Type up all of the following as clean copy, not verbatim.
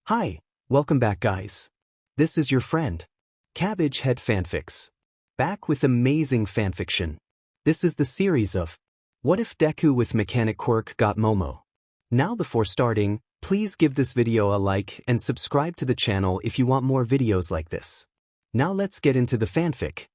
Hi, welcome back guys. This is your friend, Cabbage Head Fanfics. Back with amazing fanfiction. This is the series of What If Deku with Mechanic Quirk Got Momo? Now before starting, please give this video a like and subscribe to the channel if you want more videos like this. Now let's get into the fanfic.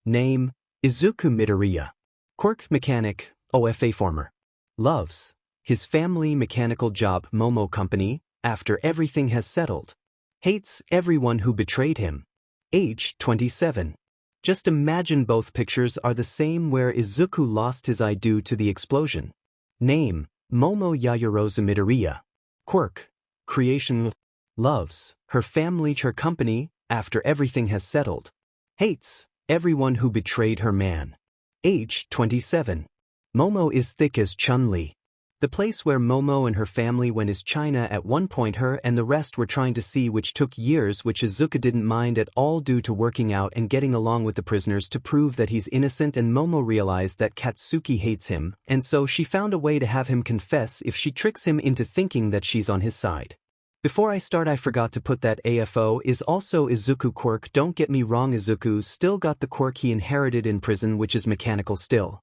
Name, Izuku Midoriya. Quirk Mechanic, OFA former. Loves his family mechanical job Momo Company, after everything has settled. Hates everyone who betrayed him. Age 27. Just imagine both pictures are the same where Izuku lost his eye due to the explosion. Name, Momo Yaoyorozu Midoriya. Quirk, creation. Loves her family her company, after everything has settled. Hates everyone who betrayed her man. Age 27. Momo is thick as Chun-Li. The place where Momo and her family went is China. At one point her and the rest were trying to see, which took years, which Izuku didn't mind at all due to working out and getting along with the prisoners to prove that he's innocent, and Momo realized that Katsuki hates him, and so she found a way to have him confess if she tricks him into thinking that she's on his side. Before I start, I forgot to put that AFO is also Izuku quirk. Don't get me wrong, Izuku still got the quirk he inherited in prison, which is mechanical still.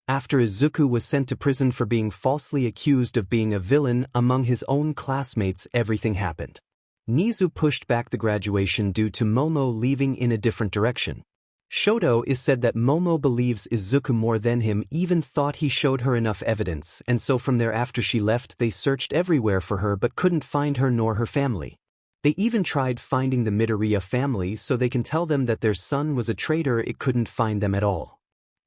After Izuku was sent to prison for being falsely accused of being a villain among his own classmates, everything happened. Nizu pushed back the graduation due to Momo leaving in a different direction. Shoto is said that Momo believes Izuku more than him, even thought he showed her enough evidence, and so from there after she left they searched everywhere for her but couldn't find her nor her family. They even tried finding the Midoriya family so they can tell them that their son was a traitor. It couldn't find them at all.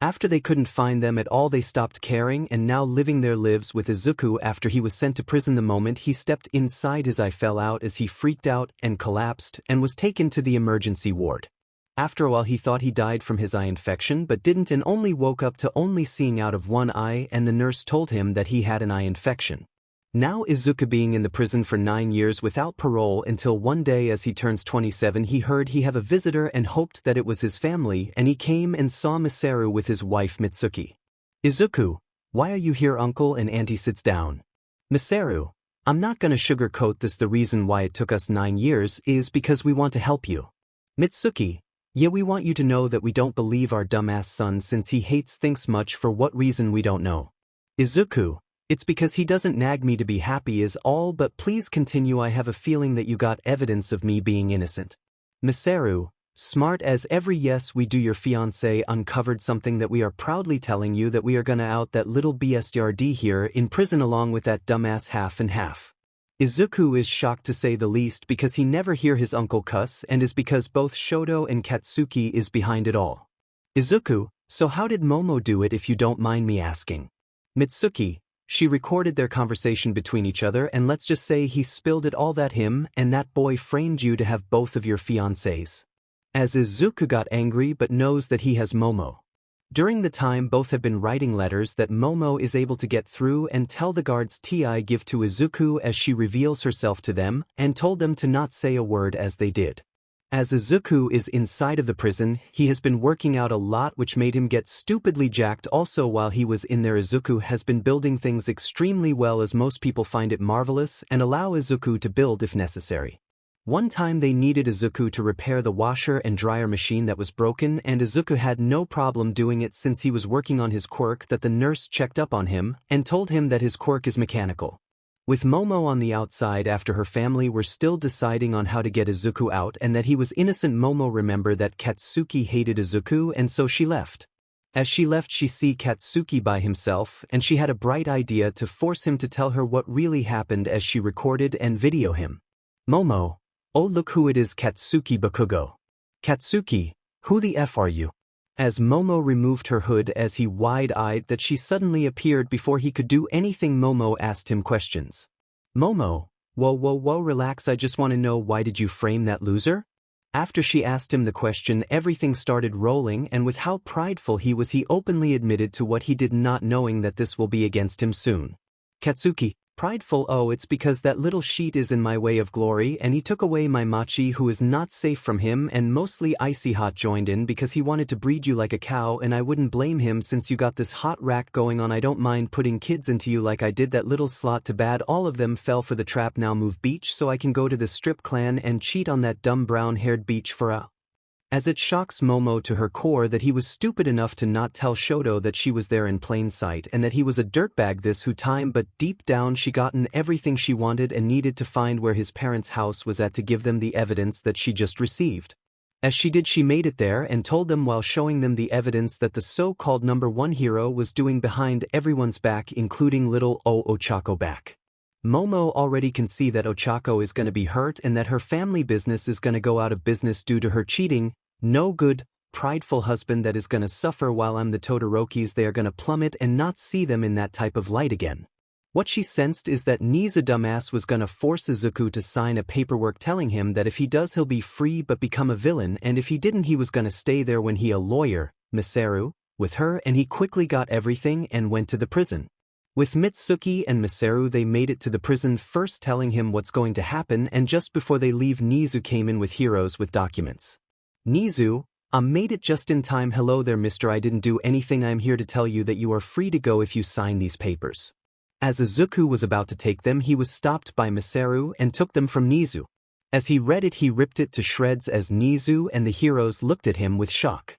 After they couldn't find them at all, they stopped caring and now living their lives with Izuku. After he was sent to prison, the moment he stepped inside his eye fell out as he freaked out and collapsed and was taken to the emergency ward. After a while he thought he died from his eye infection but didn't, and only woke up to only seeing out of one eye, and the nurse told him that he had an eye infection. Now Izuku being in the prison for 9 years without parole, until one day as he turns 27 he heard he have a visitor and hoped that it was his family, and he came and saw Masaru with his wife Mitsuki. Izuku, why are you here? Uncle and auntie sits down. Masaru, I'm not gonna sugarcoat this, the reason why it took us 9 years is because we want to help you. Mitsuki, yeah, we want you to know that we don't believe our dumbass son since he hates thinks much. For what reason we don't know. Izuku, it's because he doesn't nag me to be happy is all, but please continue. I have a feeling that you got evidence of me being innocent. Masaru, smart as every yes we do. Your fiancé uncovered something that we are proudly telling you, that we are gonna out that little BSRD here in prison along with that dumbass half and half. Izuku is shocked to say the least because he never hear his uncle cuss, and is because both Shoto and Katsuki is behind it all. Izuku, so how did Momo do it if you don't mind me asking? Mitsuki, she recorded their conversation between each other, and let's just say he spilled it all that him and that boy framed you to have both of your fiancés. As Izuku got angry but knows that he has Momo. During the time both have been writing letters that Momo is able to get through and tell the guards Ti give to Izuku as she reveals herself to them, and told them to not say a word as they did. As Izuku is inside of the prison, he has been working out a lot, which made him get stupidly jacked. Also while he was in there, Izuku has been building things extremely well, as most people find it marvelous and allow Izuku to build if necessary. One time they needed Izuku to repair the washer and dryer machine that was broken, and Izuku had no problem doing it since he was working on his quirk. That the nurse checked up on him and told him that his quirk is mechanical. With Momo on the outside after her family were still deciding on how to get Izuku out and that he was innocent, Momo remembered that Katsuki hated Izuku, and so she left. As she left she see Katsuki by himself, and she had a bright idea to force him to tell her what really happened as she recorded and video him. Momo, oh look who it is, Katsuki Bakugo. Katsuki, who the F are you? As Momo removed her hood as he wide-eyed that she suddenly appeared before he could do anything. Momo asked him questions. Momo, whoa, relax, I just want to know, why did you frame that loser? After she asked him the question everything started rolling, and with how prideful he was he openly admitted to what he did, not knowing that this will be against him soon. Katsuki, Prideful, oh, it's because that little sheet is in my way of glory and he took away my machi who is not safe from him, and mostly icy hot joined in because he wanted to breed you like a cow, and I wouldn't blame him since you got this hot rack going on. I don't mind putting kids into you like I did that little slot. Too bad all of them fell for the trap. Now move beach so I can go to the strip clan and cheat on that dumb brown-haired beach for a... As it shocks Momo to her core that he was stupid enough to not tell Shoto that she was there in plain sight and that he was a dirtbag this whole time, but deep down she gotten everything she wanted and needed to find where his parents' house was at to give them the evidence that she just received. As she did, she made it there and told them while showing them the evidence that the so-called #1 hero was doing behind everyone's back, including little Ochako back. Momo already can see that Ochako is gonna be hurt and that her family business is gonna go out of business due to her cheating. No good, prideful husband that is gonna suffer while I'm the Todorokis. They are gonna plummet and not see them in that type of light again. What she sensed is that Nizu dumbass was gonna force Izuku to sign a paperwork telling him that if he does he'll be free but become a villain, and if he didn't he was gonna stay there when he a lawyer, Misaru, with her, and he quickly got everything and went to the prison. With Mitsuki and Misaru they made it to the prison first, telling him what's going to happen, and just before they leave Nizu came in with heroes with documents. Nizu, I made it just in time. Hello there mister, I didn't do anything. I'm here to tell you that you are free to go if you sign these papers. As Izuku was about to take them he was stopped by Misaru and took them from Nizu. As he read it he ripped it to shreds as Nizu and the heroes looked at him with shock.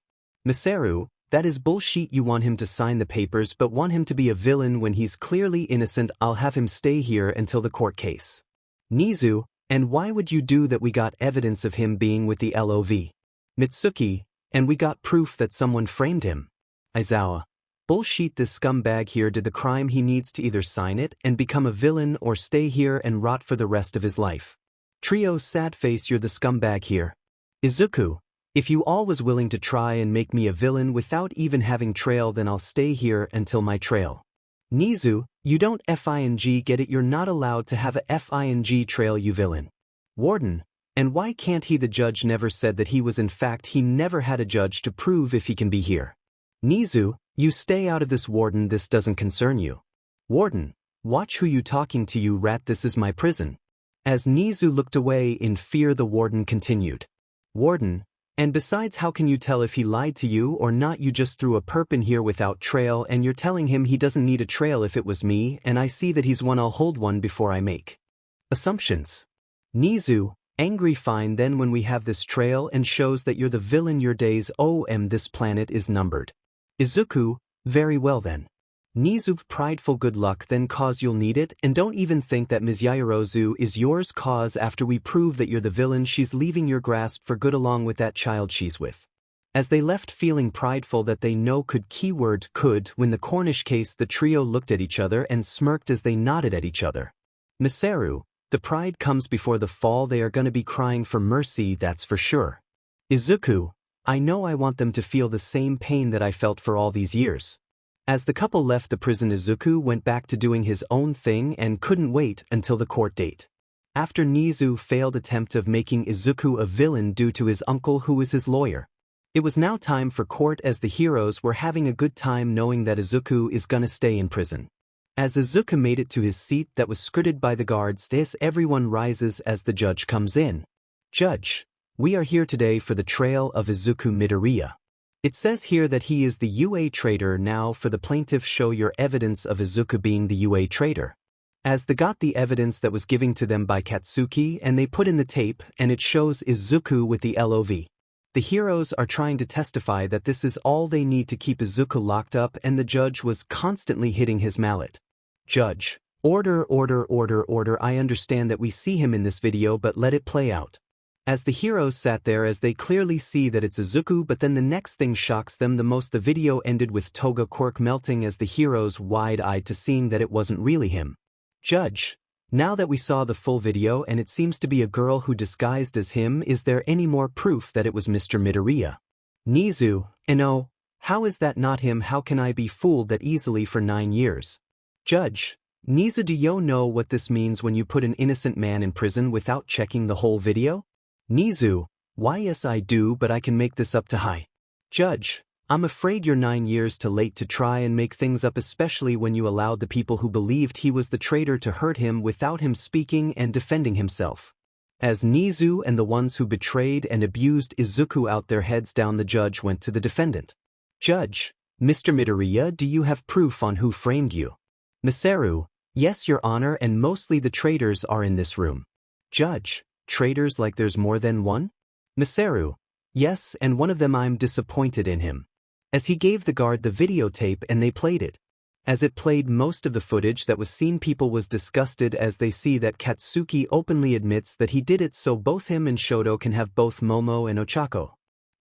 Misaru, that is bullshit. You want him to sign the papers but want him to be a villain when he's clearly innocent. I'll have him stay here until the court case. Nizu, and why would you do that? We got evidence of him being with the LOV. Mitsuki, and we got proof that someone framed him. Aizawa, bullshit. This scumbag here did the crime. He needs to either sign it and become a villain or stay here and rot for the rest of his life. Trio, sad face, you're the scumbag here. Izuku, if you all was willing to try and make me a villain without even having trail, then I'll stay here until my trail. Nizu, you don't FING get it. You're not allowed to have a FING trail, you villain. Warden, and why can't he? The judge never said that he was. In fact, he never had a judge to prove if he can be here. Nizu, you stay out of this. Warden, this doesn't concern you. Warden, watch who you talking to, you rat. This is my prison. As Nizu looked away in fear the warden continued. Warden, and besides, how can you tell if he lied to you or not? You just threw a perp in here without trail and you're telling him he doesn't need a trail. If it was me and I see that he's one, I'll hold one before I make assumptions. Nizu, angry. Fine then, when we have this trail and shows that you're the villain, your days this planet is numbered. Izuku, very well then. Nizu, prideful, good luck then, cause you'll need it, and don't even think that Ms. Yaoyorozu is yours, cause after we prove that you're the villain she's leaving your grasp for good along with that child she's with. As they left feeling prideful that they know could win the Cornish case, the trio looked at each other and smirked as they nodded at each other. Misaru, the pride comes before the fall. They are gonna be crying for mercy, that's for sure. Izuku, I know, I want them to feel the same pain that I felt for all these years. As the couple left the prison, Izuku went back to doing his own thing and couldn't wait until the court date. After Nizu's failed attempt of making Izuku a villain due to his uncle who was his lawyer, it was now time for court, as the heroes were having a good time knowing that Izuku is gonna stay in prison. As Izuku made it to his seat that was skirted by the guards, everyone rises as the judge comes in. Judge, we are here today for the trial of Izuku Midoriya. It says here that he is the UA traitor. Now for the plaintiff, show your evidence of Izuku being the UA traitor. As they got the evidence that was given to them by Katsuki and they put in the tape, and it shows Izuku with the LOV. The heroes are trying to testify that this is all they need to keep Izuku locked up, and the judge was constantly hitting his mallet. Judge, order, order, order, order. I understand that we see him in this video, but let it play out. As the heroes sat there, as they clearly see that it's Izuku, but then the next thing shocks them the most. The video ended with Toga Quirk melting as the heroes wide-eyed to seeing that it wasn't really him. Judge, now that we saw the full video and it seems to be a girl who disguised as him, is there any more proof that it was Mr. Midoriya? Nizu, no, how is that not him? How can I be fooled that easily for 9 years? Judge, Nizu, do you know what this means when you put an innocent man in prison without checking the whole video? Nizu, why yes I do, but I can make this up to high. Judge, I'm afraid you're 9 years too late to try and make things up, especially when you allowed the people who believed he was the traitor to hurt him without him speaking and defending himself. As Nizu and the ones who betrayed and abused Izuku out their heads down, the judge went to the defendant. Judge, Mr. Midoriya, do you have proof on who framed you? Misaru, yes, Your Honor, and mostly the traitors are in this room. Judge, traitors like there's more than one? Misaru, yes, and one of them I'm disappointed in him. As he gave the guard the videotape and they played it. As it played most of the footage that was seen, people was disgusted as they see that Katsuki openly admits that he did it so both him and Shoto can have both Momo and Ochako.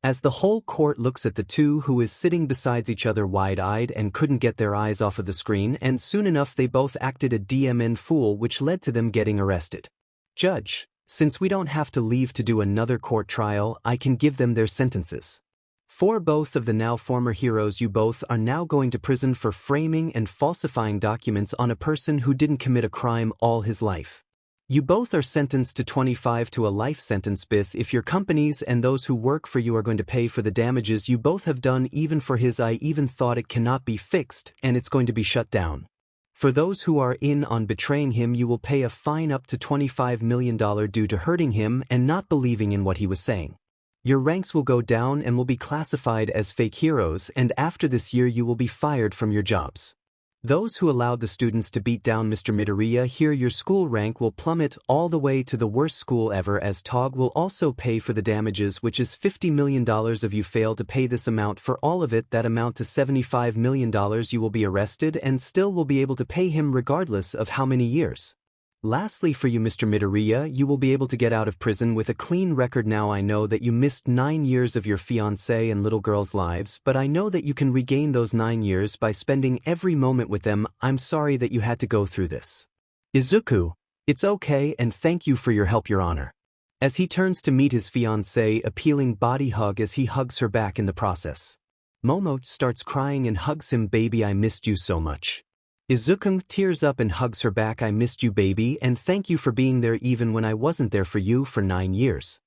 As the whole court looks at the two who is sitting besides each other wide-eyed and couldn't get their eyes off of the screen, and soon enough they both acted a DMN fool, which led to them getting arrested. Judge, since we don't have to leave to do another court trial, I can give them their sentences. For both of the now former heroes, you both are now going to prison for framing and falsifying documents on a person who didn't commit a crime all his life. You both are sentenced to 25 to a life sentence. If your companies and those who work for you are going to pay for the damages you both have done, even for his, I even thought it cannot be fixed and it's going to be shut down. For those who are in on betraying him, you will pay a fine up to $25 million due to hurting him and not believing in what he was saying. Your ranks will go down and will be classified as fake heroes, and after this year you will be fired from your jobs. Those who allowed the students to beat down Mr. Midoriya, here your school rank will plummet all the way to the worst school ever, as Tog will also pay for the damages, which is $50 million. If you fail to pay this amount for all of it, that amount to $75 million, you will be arrested and still will be able to pay him regardless of how many years. Lastly, for you, Mr. Midoriya, you will be able to get out of prison with a clean record. Now I know that you missed 9 years of your fiancé and little girl's lives, but I know that you can regain those 9 years by spending every moment with them. I'm sorry that you had to go through this. Izuku, it's okay, and thank you for your help, Your Honor. As he turns to meet his fiancé, appealing body hug as he hugs her back in the process. Momo starts crying and hugs him. Baby, I missed you so much. Izuku tears up and hugs her back. I missed you, baby, and thank you for being there even when I wasn't there for you for 9 years.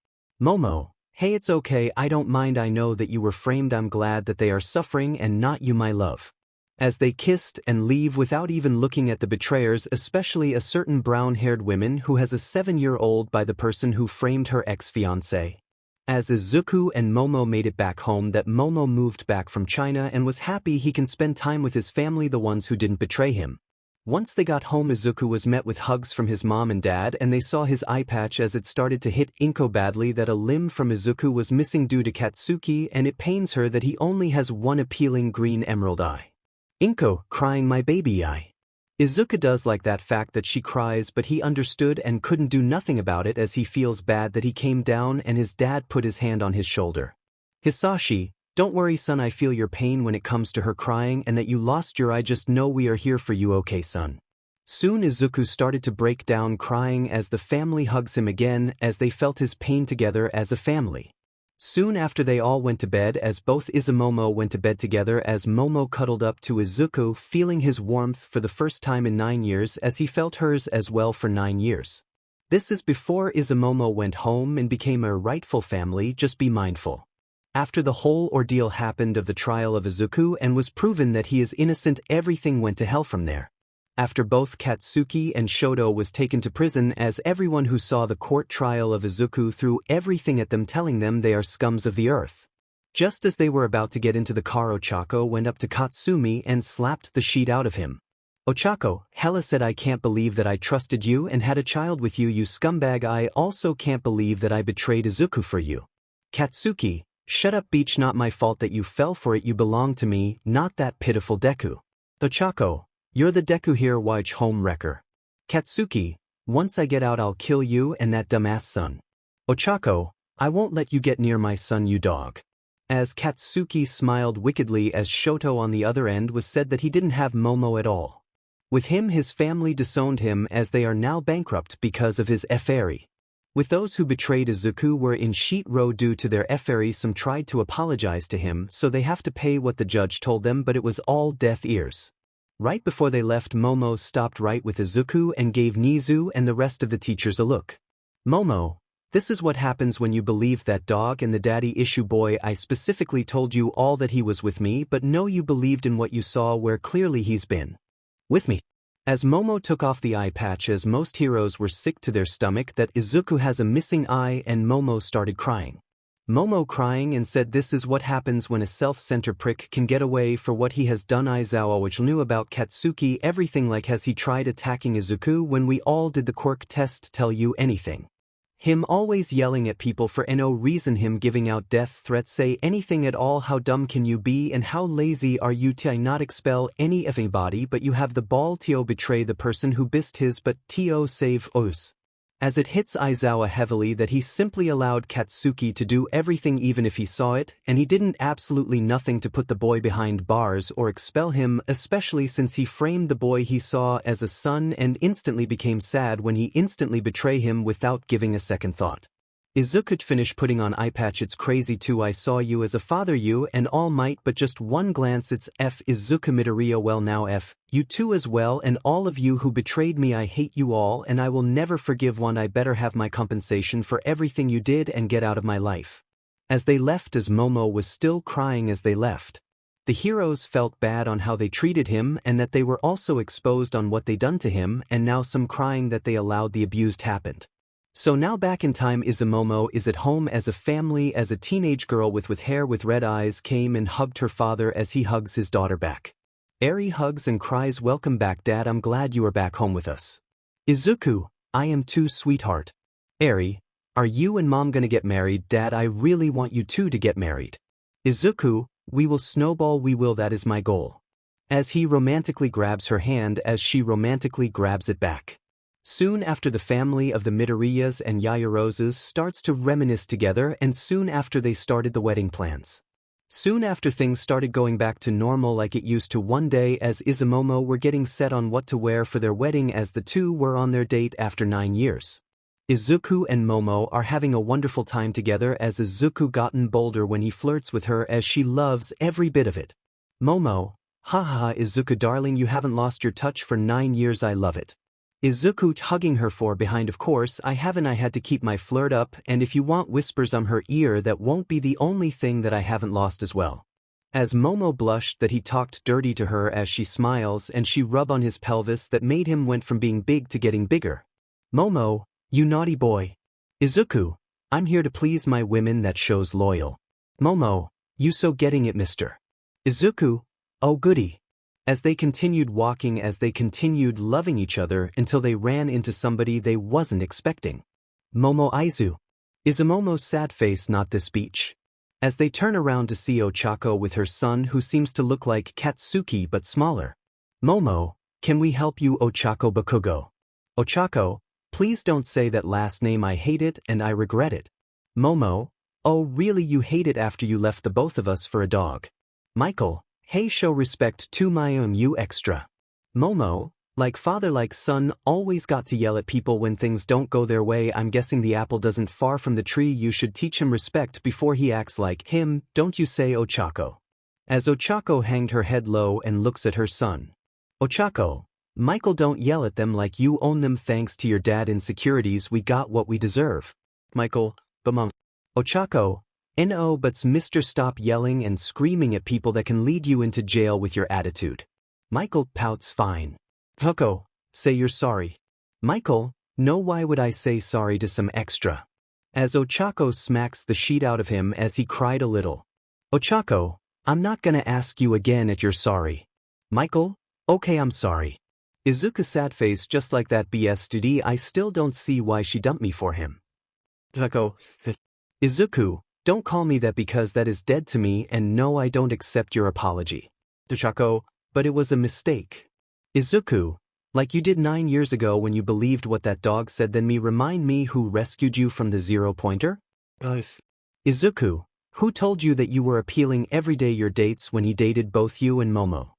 Momo, hey, it's okay, I don't mind. I know that you were framed. I'm glad that they are suffering and not you, my love. As they kissed and leave without even looking at the betrayers, especially a certain brown-haired woman who has a 7-year-old by the person who framed her ex-fiancé. As Izuku and Momo made it back home, that Momo moved back from China and was happy he can spend time with his family, the ones who didn't betray him. Once they got home, Izuku was met with hugs from his mom and dad, and they saw his eye patch as it started to hit Inko badly. That a limb from Izuku was missing due to Katsuki, and it pains her that he only has one appealing green emerald eye. Inko, crying, my baby eye. Izuku does like that fact that she cries, but he understood and couldn't do nothing about it, as he feels bad that he came down and his dad put his hand on his shoulder. Hisashi, don't worry son, I feel your pain when it comes to her crying and that you lost your eye. Just know we are here for you, okay son. Soon Izuku started to break down crying as the family hugs him again, as they felt his pain together as a family. Soon after they all went to bed, as both Izumomo went to bed together, as Momo cuddled up to Izuku, feeling his warmth for the first time in 9 years, as he felt hers as well for 9 years. This is before Izumomo went home and became a rightful family. Just be mindful. After the whole ordeal happened of the trial of Izuku and was proven that he is innocent, everything went to hell from there. After both Katsuki and Shoto was taken to prison, as everyone who saw the court trial of Izuku threw everything at them, telling them they are scums of the earth. Just as they were about to get into the car, Ochako went up to Katsumi and slapped the sheet out of him. Ochako, Hella said, I can't believe that I trusted you and had a child with you, you scumbag. I also can't believe that I betrayed Izuku for you. Katsuki, shut up Beach, not my fault that you fell for it, you belong to me, not that pitiful Deku. Ochako, you're the Deku here, watch home wrecker. Katsuki, once I get out I'll kill you and that dumbass son. Ochako, I won't let you get near my son, you dog. As Katsuki smiled wickedly, as Shoto on the other end was said that he didn't have Momo at all. With him, his family disowned him, as they are now bankrupt because of his affair. With those who betrayed Izuku were in sheet row due to their affair. Some tried to apologize to him, so they have to pay what the judge told them, but it was all deaf ears. Right before they left, Momo stopped right with Izuku and gave Nizu and the rest of the teachers a look. Momo, This is what happens when you believe that dog and the daddy issue boy. I specifically told you all that he was with me, but no, you believed in what you saw where clearly he's been with me. As Momo took off the eye patch, as most heroes were sick to their stomach that Izuku has a missing eye, and Momo started crying. Momo crying and said this is what happens when a self-centered prick can get away for what he has done. Aizawa, which knew about Katsuki everything, like has he tried attacking Izuku when we all did the quirk test, tell you anything. Him always yelling at people for no reason, him giving out death threats, say anything at all. How dumb can you be and how lazy are you to not expel any of anybody, but you have the ball to betray the person who bist his but to save us. As it hits Aizawa heavily that he simply allowed Katsuki to do everything even if he saw it, and he didn't absolutely nothing to put the boy behind bars or expel him, especially since he framed the boy he saw as a son and instantly became sad when he instantly betrayed him without giving a second thought. Izuku finished putting on eye patch. It's crazy too. I saw you as a father, you and all might, but just one glance. It's F Izuku Midoriya. Well now F, you too as well, and all of you who betrayed me. I hate you all and I will never forgive one. I better have my compensation for everything you did and get out of my life. As they left, as Momo was still crying as they left, the heroes felt bad on how they treated him and that they were also exposed on what they done to him, and now some crying that they allowed the abused happened. So now back in time, Momo is at home as a family, as a teenage girl with hair with red eyes came and hugged her father as he hugs his daughter back. Eri hugs and cries, welcome back dad, I'm glad you are back home with us. Izuku, I am too, sweetheart. Eri, are you and mom gonna get married? Dad, I really want you two to get married. Izuku, we will snowball, we will, that is my goal. As he romantically grabs her hand as she romantically grabs it back. Soon after, the family of the Midoriyas and Yayaroses starts to reminisce together, and soon after they started the wedding plans. Soon after, things started going back to normal like it used to. One day as Momo were getting set on what to wear for their wedding, as the two were on their date after 9 years. Izuku and Momo are having a wonderful time together as Izuku gotten bolder when he flirts with her as she loves every bit of it. Momo, haha Izuku darling, you haven't lost your touch for 9 years, I love it. Izuku hugging her for behind, of course I haven't, I had to keep my flirt up, and if you want whispers her ear, that won't be the only thing that I haven't lost as well. As Momo blushed that he talked dirty to her as she smiles and she rub on his pelvis that made him went from being big to getting bigger. Momo, you naughty boy. Izuku, I'm here to please my women, that shows loyal. Momo, you so getting it, mister. Izuku, oh goody. As they continued walking, as they continued loving each other until they ran into somebody they wasn't expecting. Momo Aizu. Is Momo's sad face not this beach? As they turn around to see Ochako with her son, who seems to look like Katsuki but smaller. Momo, can we help you? Ochako Bakugo. Ochako, please don't say that last name, I hate it and I regret it. Momo, oh really, you hate it after you left the both of us for a dog. Michael, hey, show respect to my you extra. Momo, like father like son, always got to yell at people when things don't go their way. I'm guessing the apple doesn't far from the tree, you should teach him respect before he acts like him, don't you say? Ochako. As Ochako hanged her head low and looks at her son. Ochako, Michael, don't yell at them like you own them. Thanks to your dad insecurities we got what we deserve. Michael, bumum. Ochako, no buts mister, stop yelling and screaming at people, that can lead you into jail with your attitude. Michael pouts, fine. Huko, say you're sorry. Michael, no, why would I say sorry to some extra? As Ochako smacks the sheet out of him as he cried a little. Ochako, I'm not gonna ask you again at you're sorry. Michael, okay, I'm sorry. Izuku sad face, just like that BS dude, I still don't see why she dumped me for him. Huko. Izuku, don't call me that because that is dead to me, and no, I don't accept your apology. Ochako, but it was a mistake. Izuku, like you did 9 years ago when you believed what that dog said, then remind me who rescued you from the 0-pointer? Izuku, who told you that you were appealing every day your dates when he dated both you and Momo?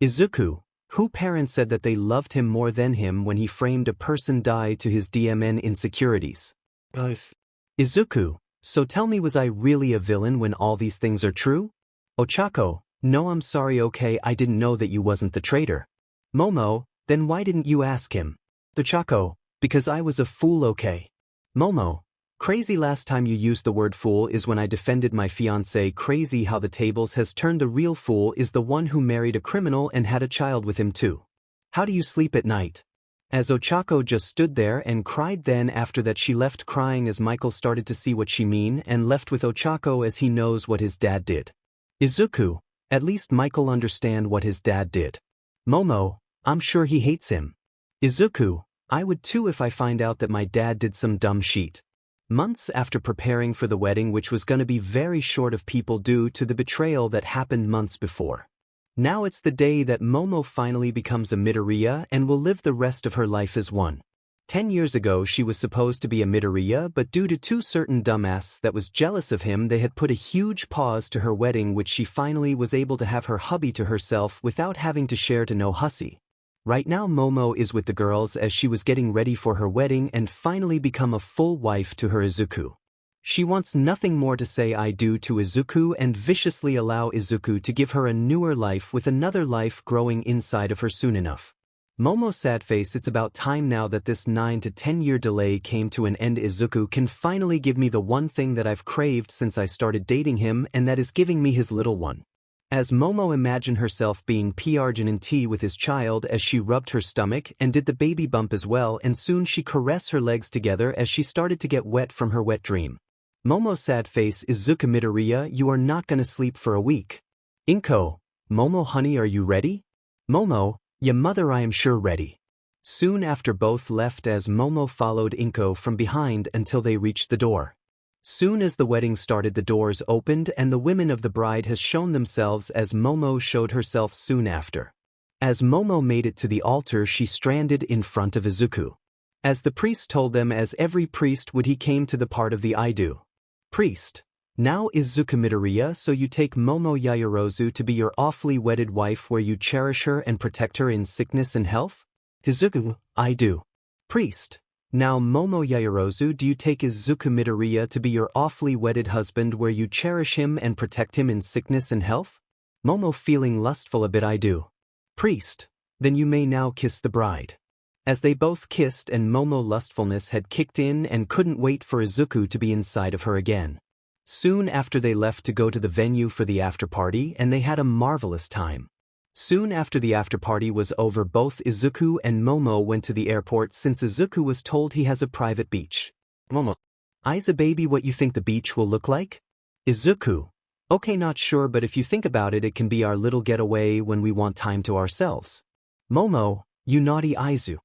Izuku, who parents said that they loved him more than him when he framed a person die to his DMN insecurities? Izuku, so tell me, was I really a villain when all these things are true? Ochako, no, I'm sorry, okay, I didn't know that you wasn't the traitor. Momo, then why didn't you ask him? Ochako, because I was a fool, okay. Momo. Crazy last time you used the word fool is when I defended my fiancé. Crazy how the tables has turned. The real fool is the one who married a criminal and had a child with him too. How do you sleep at night? As Ochako just stood there and cried. Then after that she left crying as Michael started to see what she mean and left with Ochako as he knows what his dad did. Izuku, at least Michael understand what his dad did. Momo, I'm sure he hates him. Izuku, I would too if I find out that my dad did some dumb shit. Months after preparing for the wedding, which was gonna be very short of people due to the betrayal that happened months before. Now it's the day that Momo finally becomes a Midoriya and will live the rest of her life as one. 10 years ago she was supposed to be a Midoriya, but due to two certain dumbasses that was jealous of him, they had put a huge pause to her wedding, which she finally was able to have her hubby to herself without having to share to no hussy. Right now Momo is with the girls as she was getting ready for her wedding and finally become a full wife to her Izuku. She wants nothing more to say I do to Izuku and viciously allow Izuku to give her a newer life with another life growing inside of her soon enough. Momo sad face. It's about time now that this 9 to 10 year delay came to an end. Izuku can finally give me the one thing that I've craved since I started dating him, and that is giving me his little one. As Momo imagined herself being pregnant with his child as she rubbed her stomach and did the baby bump as well, and soon she caressed her legs together as she started to get wet from her wet dream. Momo sad face. Izuku Midoriya, you are not gonna sleep for a week. Inko, Momo honey, are you ready? Momo, ya mother, I am sure ready. Soon after both left as Momo followed Inko from behind until they reached the door. Soon as the wedding started, the doors opened and the women of the bride has shown themselves as Momo showed herself soon after. As Momo made it to the altar, she stranded in front of Izuku. As the priest told them, as every priest would, he came to the part of the I do. Priest. Now Izuku Midoriya, so you take Momo Yaoyorozu to be your awfully wedded wife where you cherish her and protect her in sickness and health? Izuku, I do. Priest. Now Momo Yaoyorozu, do you take Izuku Midoriya to be your awfully wedded husband where you cherish him and protect him in sickness and health? Momo feeling lustful a bit. I do. Priest. Then you may now kiss the bride. As they both kissed and Momo lustfulness had kicked in and couldn't wait for Izuku to be inside of her again. Soon after they left to go to the venue for the after party and they had a marvelous time. Soon after the after party was over, both Izuku and Momo went to the airport since Izuku was told he has a private beach. Momo. Iza baby, what you think the beach will look like? Izuku. Okay, not sure, but if you think about it, it can be our little getaway when we want time to ourselves. Momo, you naughty Izu.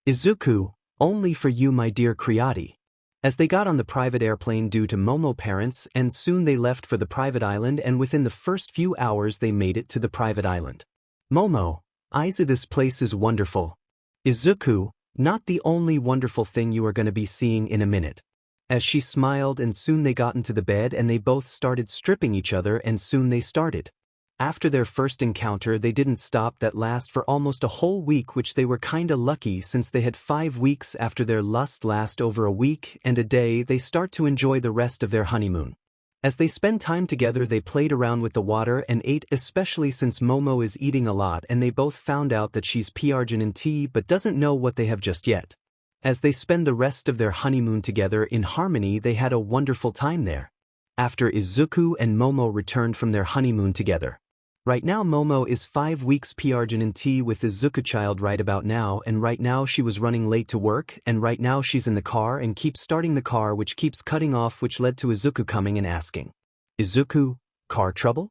Izuku, only for you my dear Kriati. As they got on the private airplane due to Momo parents, and soon they left for the private island, and within the first few hours they made it to the private island. Momo, Iza, this place is wonderful. Izuku, not the only wonderful thing you are going to be seeing in a minute. As she smiled, and soon they got into the bed and they both started stripping each other, and soon they started. After their first encounter they didn't stop. That last for almost a whole week, which they were kinda lucky since they had 5 weeks after their lust last over a week and a day. They start to enjoy the rest of their honeymoon. As they spend time together they played around with the water and ate, especially since Momo is eating a lot and they both found out that she's pregnant but doesn't know what they have just yet. As they spend the rest of their honeymoon together in harmony, they had a wonderful time there. After Izuku and Momo returned from their honeymoon together. Right now Momo is 5 weeks pregnant with Izuku child right about now, and right now she was running late to work, and right now she's in the car and keeps starting the car, which keeps cutting off, which led to Izuku coming and asking, Izuku, car trouble?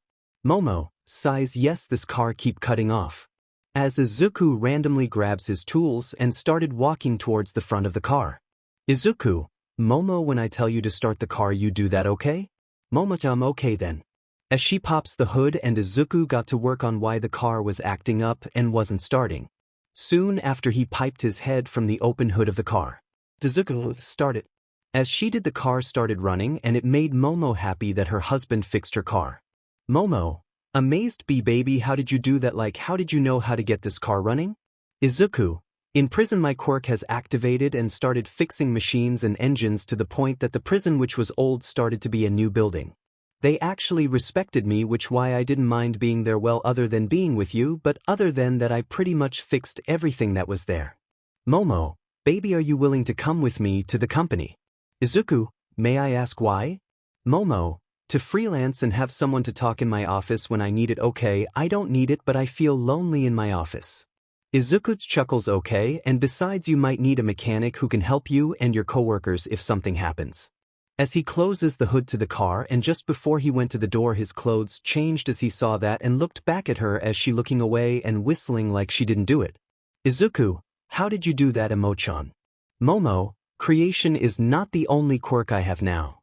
Momo sighs, yes, this car keep cutting off. As Izuku randomly grabs his tools and started walking towards the front of the car. Izuku, Momo, when I tell you to start the car you do that, okay? Momo, okay then. As she pops the hood and Izuku got to work on why the car was acting up and wasn't starting. Soon after he piped his head from the open hood of the car. Izuku started. As she did, the car started running and it made Momo happy that her husband fixed her car. Momo, amazed, baby, how did you do that? Like, how did you know how to get this car running? Izuku, in prison my Quirk has activated and started fixing machines and engines to the point that the prison, which was old, started to be a new building. They actually respected me, which why I didn't mind being there, well, other than being with you, but other than that I pretty much fixed everything that was there. Momo, baby, are you willing to come with me to the company? Izuku, may I ask why? Momo, to freelance and have someone to talk in my office when I need it. Okay, I don't need it but I feel lonely in my office. Izuku chuckles. Okay, and besides you might need a mechanic who can help you and your coworkers if something happens. As he closes the hood to the car and just before he went to the door his clothes changed as he saw that and looked back at her as she looking away and whistling like she didn't do it. Izuku, how did you do that Emo-chan? Momo, creation is not the only quirk I have now.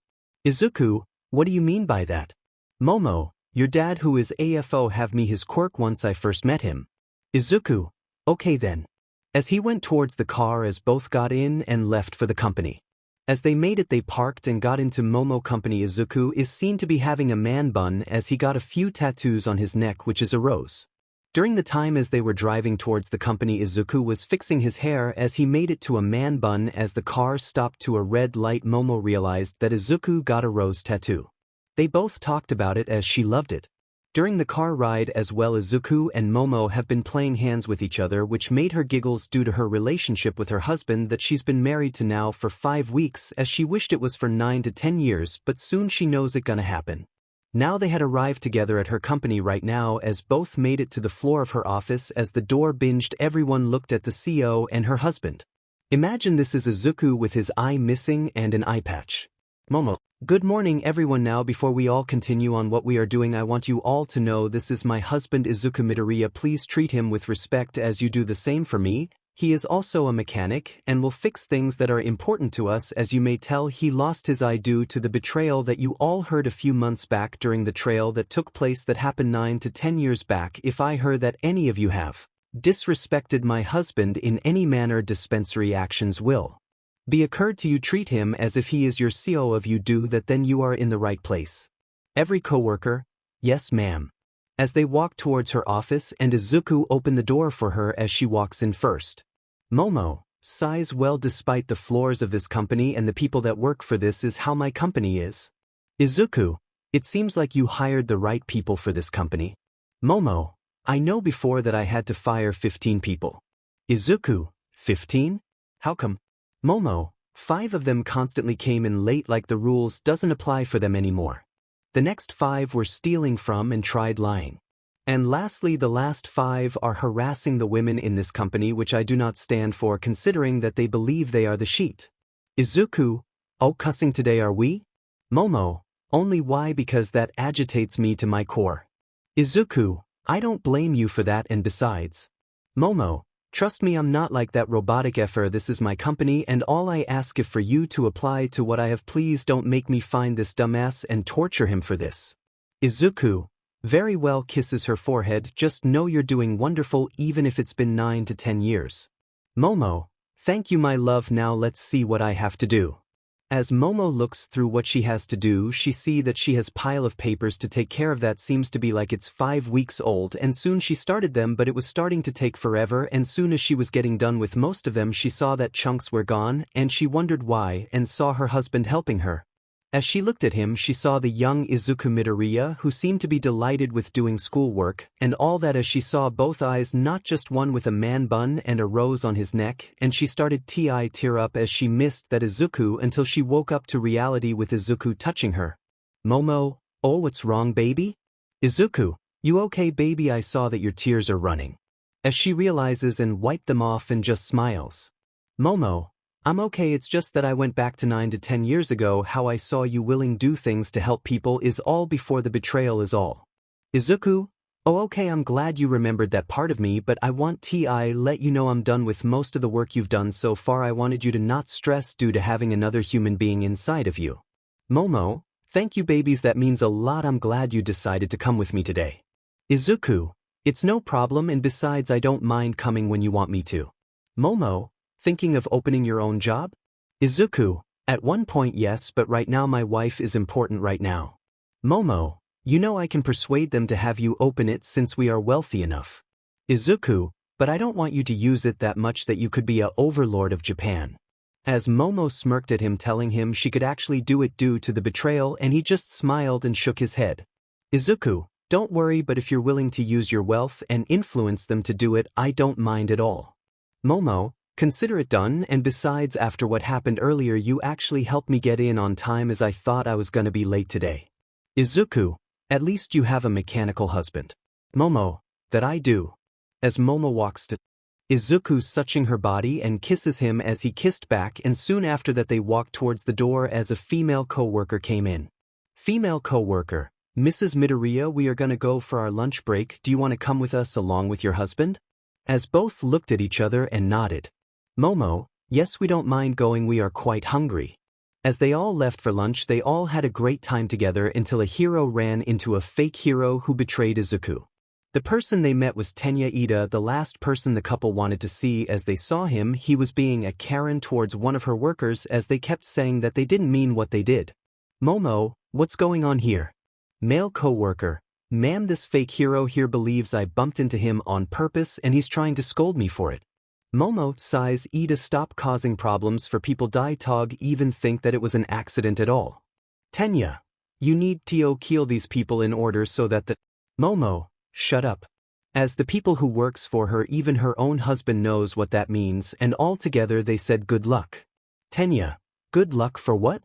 Izuku, what do you mean by that? Momo, your dad who is AFO have me his quirk once I first met him. Izuku, okay then. As he went towards the car as both got in and left for the company. As they made it they parked and got into Momo company. Izuku is seen to be having a man bun as he got a few tattoos on his neck which is a rose. During the time as they were driving towards the company Izuku was fixing his hair as he made it to a man bun as the car stopped to a red light. Momo realized that Izuku got a rose tattoo. They both talked about it as she loved it. During the car ride as well Izuku and Momo have been playing hands with each other which made her giggles due to her relationship with her husband that she's been married to now for 5 weeks as she wished it was for 9 to 10 years but soon she knows it gonna happen. Now they had arrived together at her company right now as both made it to the floor of her office as the door binged everyone looked at the CEO and her husband. Imagine this is Izuku with his eye missing and an eye patch. Momo. Good morning everyone. Now before we all continue on what we are doing I want you all to know this is my husband Izuku Midoriya. Please treat him with respect as you do the same for me. He is also a mechanic and will fix things that are important to us. As you may tell he lost his eye due to the betrayal that you all heard a few months back during the trial that took place that happened 9 to 10 years back. If I heard that any of you have disrespected my husband in any manner dispensary actions will be occurred to you. Treat him as if he is your CEO. If you do that then you are in the right place. Every coworker, yes ma'am. As they walk towards her office and Izuku opened the door for her as she walks in first. Momo sighs. Well despite the floors of this company and the people that work for this is how my company is. Izuku, it seems like you hired the right people for this company. Momo, I know before that I had to fire 15 people. Izuku, 15? How come? Momo, 5 of them constantly came in late like the rules doesn't apply for them anymore. The next 5 were stealing from and tried lying. And lastly the last 5 are harassing the women in this company which I do not stand for considering that they believe they are the sheet. Izuku, oh cussing today are we? Momo, only why because that agitates me to my core. Izuku, I don't blame you for that and besides. Momo, trust me I'm not like that robotic effer. This is my company and all I ask is for you to apply to what I have. Please don't make me find this dumbass and torture him for this. Izuku, very well kisses her forehead. Just know you're doing wonderful even if it's been 9 to 10 years. Momo, thank you my love. Now let's see what I have to do. As Momo looks through what she has to do she see that she has pile of papers to take care of that seems to be like it's 5 weeks old and soon she started them but it was starting to take forever and soon as she was getting done with most of them she saw that chunks were gone and she wondered why and saw her husband helping her. As she looked at him she saw the young Izuku Midoriya who seemed to be delighted with doing schoolwork and all that as she saw both eyes not just one with a man bun and a rose on his neck and she started to tear up as she missed that Izuku until she woke up to reality with Izuku touching her. Momo, oh what's wrong baby? Izuku, you okay baby? I saw that your tears are running. As she realizes and wiped them off and just smiles. Momo, I'm okay it's just that I went back to 9 to 10 years ago how I saw you willing do things to help people is all before the betrayal is all. Izuku, oh okay I'm glad you remembered that part of me but I want to let you know I'm done with most of the work you've done so far. I wanted you to not stress due to having another human being inside of you. Momo, thank you babies that means a lot. I'm glad you decided to come with me today. Izuku, it's no problem and besides I don't mind coming when you want me to. Momo, thinking of opening your own job? Izuku, at one point yes but right now my wife is important right now. Momo, you know I can persuade them to have you open it since we are wealthy enough. Izuku, but I don't want you to use it that much that you could be a overlord of Japan. As Momo smirked at him telling him she could actually do it due to the betrayal and he just smiled and shook his head. Izuku, don't worry but if you're willing to use your wealth and influence them to do it I don't mind at all. Momo, Consider it done, and besides, after what happened earlier, you actually helped me get in on time as I thought I was gonna be late today. Izuku, at least you have a mechanical husband. Momo, that I do. As Momo walks to Izuku, touching her body and kisses him as he kissed back, and soon after that they walked towards the door as a female co-worker came in. Female co-worker, Mrs. Midoriya, we are gonna go for our lunch break. Do you want to come with us along with your husband? As both looked at each other and nodded. Momo, yes, we don't mind going, we are quite hungry. As they all left for lunch, they all had a great time together until a hero ran into a fake hero who betrayed Izuku. The person they met was Tenya Ida, the last person the couple wanted to see. As they saw him, he was being a Karen towards one of her workers as they kept saying that they didn't mean what they did. Momo, what's going on here? Male co-worker, ma'am, this fake hero here believes I bumped into him on purpose and he's trying to scold me for it. Momo sighs. Ida, stop causing problems for people. Tog even think that it was an accident at all. Tenya, you need to kill these people in order so that the Momo, shut up. As the people who works for her, even her own husband knows what that means, and all together they said good luck. Tenya, good luck for what?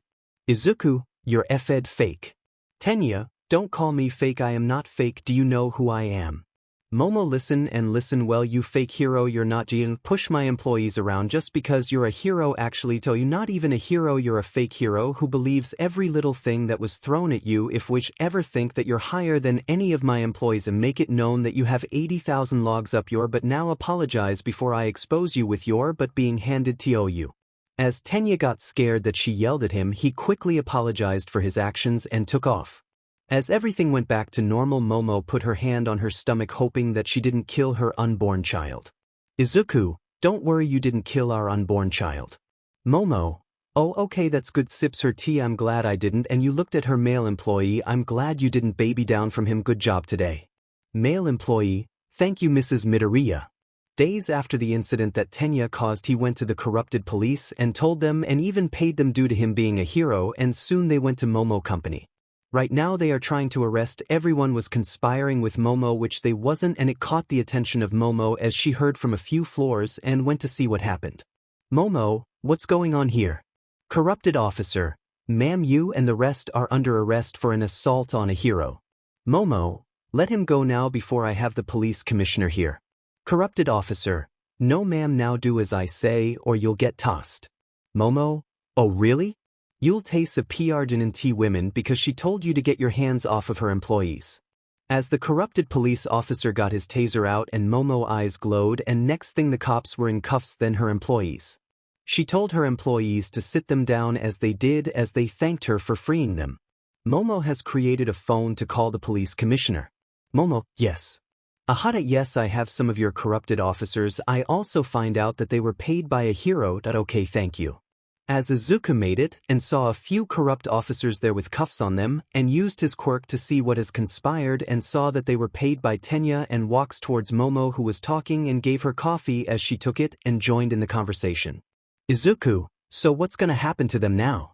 Izuku, you're effed fake. Tenya, don't call me fake, I am not fake, do you know who I am? Momo, listen and listen well, you fake hero, you're not Jin. Push my employees around just because you're a hero. Actually, you're not even a hero, you're a fake hero who believes every little thing that was thrown at you. If which ever think that you're higher than any of my employees, and make it known that you have 80,000 logs up your but now apologize before I expose you with your but being handed to you. As Tenya got scared that she yelled at him, he quickly apologized for his actions and took off. As everything went back to normal, Momo put her hand on her stomach hoping that she didn't kill her unborn child. Izuku, don't worry, you didn't kill our unborn child. Momo, oh okay, that's good, sips her tea. I'm glad I didn't. And you looked at her male employee, I'm glad you didn't baby down from him, good job today. Male employee, thank you Mrs. Midoriya. Days after the incident that Tenya caused, he went to the corrupted police and told them and even paid them due to him being a hero, and soon they went to Momo company. Right now they are trying to arrest everyone was conspiring with Momo, which they wasn't, and it caught the attention of Momo as she heard from a few floors and went to see what happened. Momo, what's going on here? Corrupted officer, ma'am, you and the rest are under arrest for an assault on a hero. Momo, let him go now before I have the police commissioner here. Corrupted officer, no ma'am, now do as I say or you'll get tossed. Momo, oh really? You'll taste a PR tea women because she told you to get your hands off of her employees. As the corrupted police officer got his taser out and Momo eyes glowed, and next thing the cops were in cuffs, then her employees. She told her employees to sit them down as they did as they thanked her for freeing them. Momo has created a phone to call the police commissioner. Momo, yes. Ahada, yes, I have some of your corrupted officers. I also find out that they were paid by a hero. Okay, thank you. As Izuku made it and saw a few corrupt officers there with cuffs on them and used his quirk to see what has conspired and saw that they were paid by Tenya, and walks towards Momo, who was talking, and gave her coffee as she took it and joined in the conversation. Izuku, so what's gonna happen to them now?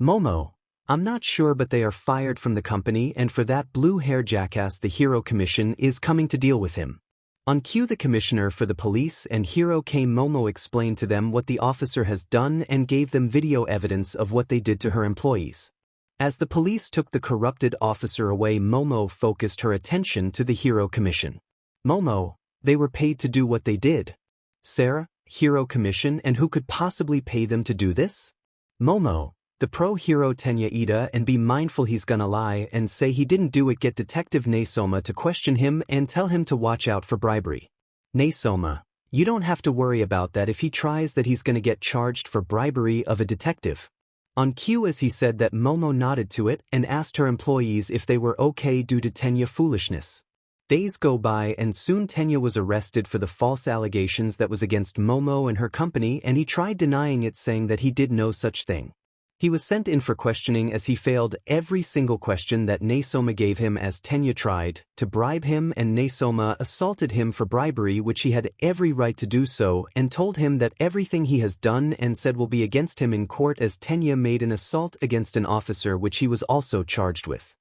Momo, I'm not sure, but they are fired from the company, and for that blue hair jackass the Hero Commission is coming to deal with him. On cue, the commissioner for the police and Hero came. Momo explained to them what the officer has done and gave them video evidence of what they did to her employees. As the police took the corrupted officer away, Momo focused her attention to the Hero Commission. Momo, they were paid to do what they did. Sarah, Hero Commission, and who could possibly pay them to do this? Momo, the pro-hero Tenya Ida, and be mindful he's gonna lie and say he didn't do it. Get Detective Naisoma to question him and tell him to watch out for bribery. Naisoma, you don't have to worry about that. If he tries that, he's gonna get charged for bribery of a detective. On cue, as he said that, Momo nodded to it and asked her employees if they were okay due to Tenya foolishness. Days go by and soon Tenya was arrested for the false allegations that was against Momo and her company, and he tried denying it, saying that he did no such thing. He was sent in for questioning as he failed every single question that Naisoma gave him, as Tenya tried to bribe him and Naisoma assaulted him for bribery, which he had every right to do so, and told him that everything he has done and said will be against him in court, as Tenya made an assault against an officer which he was also charged with.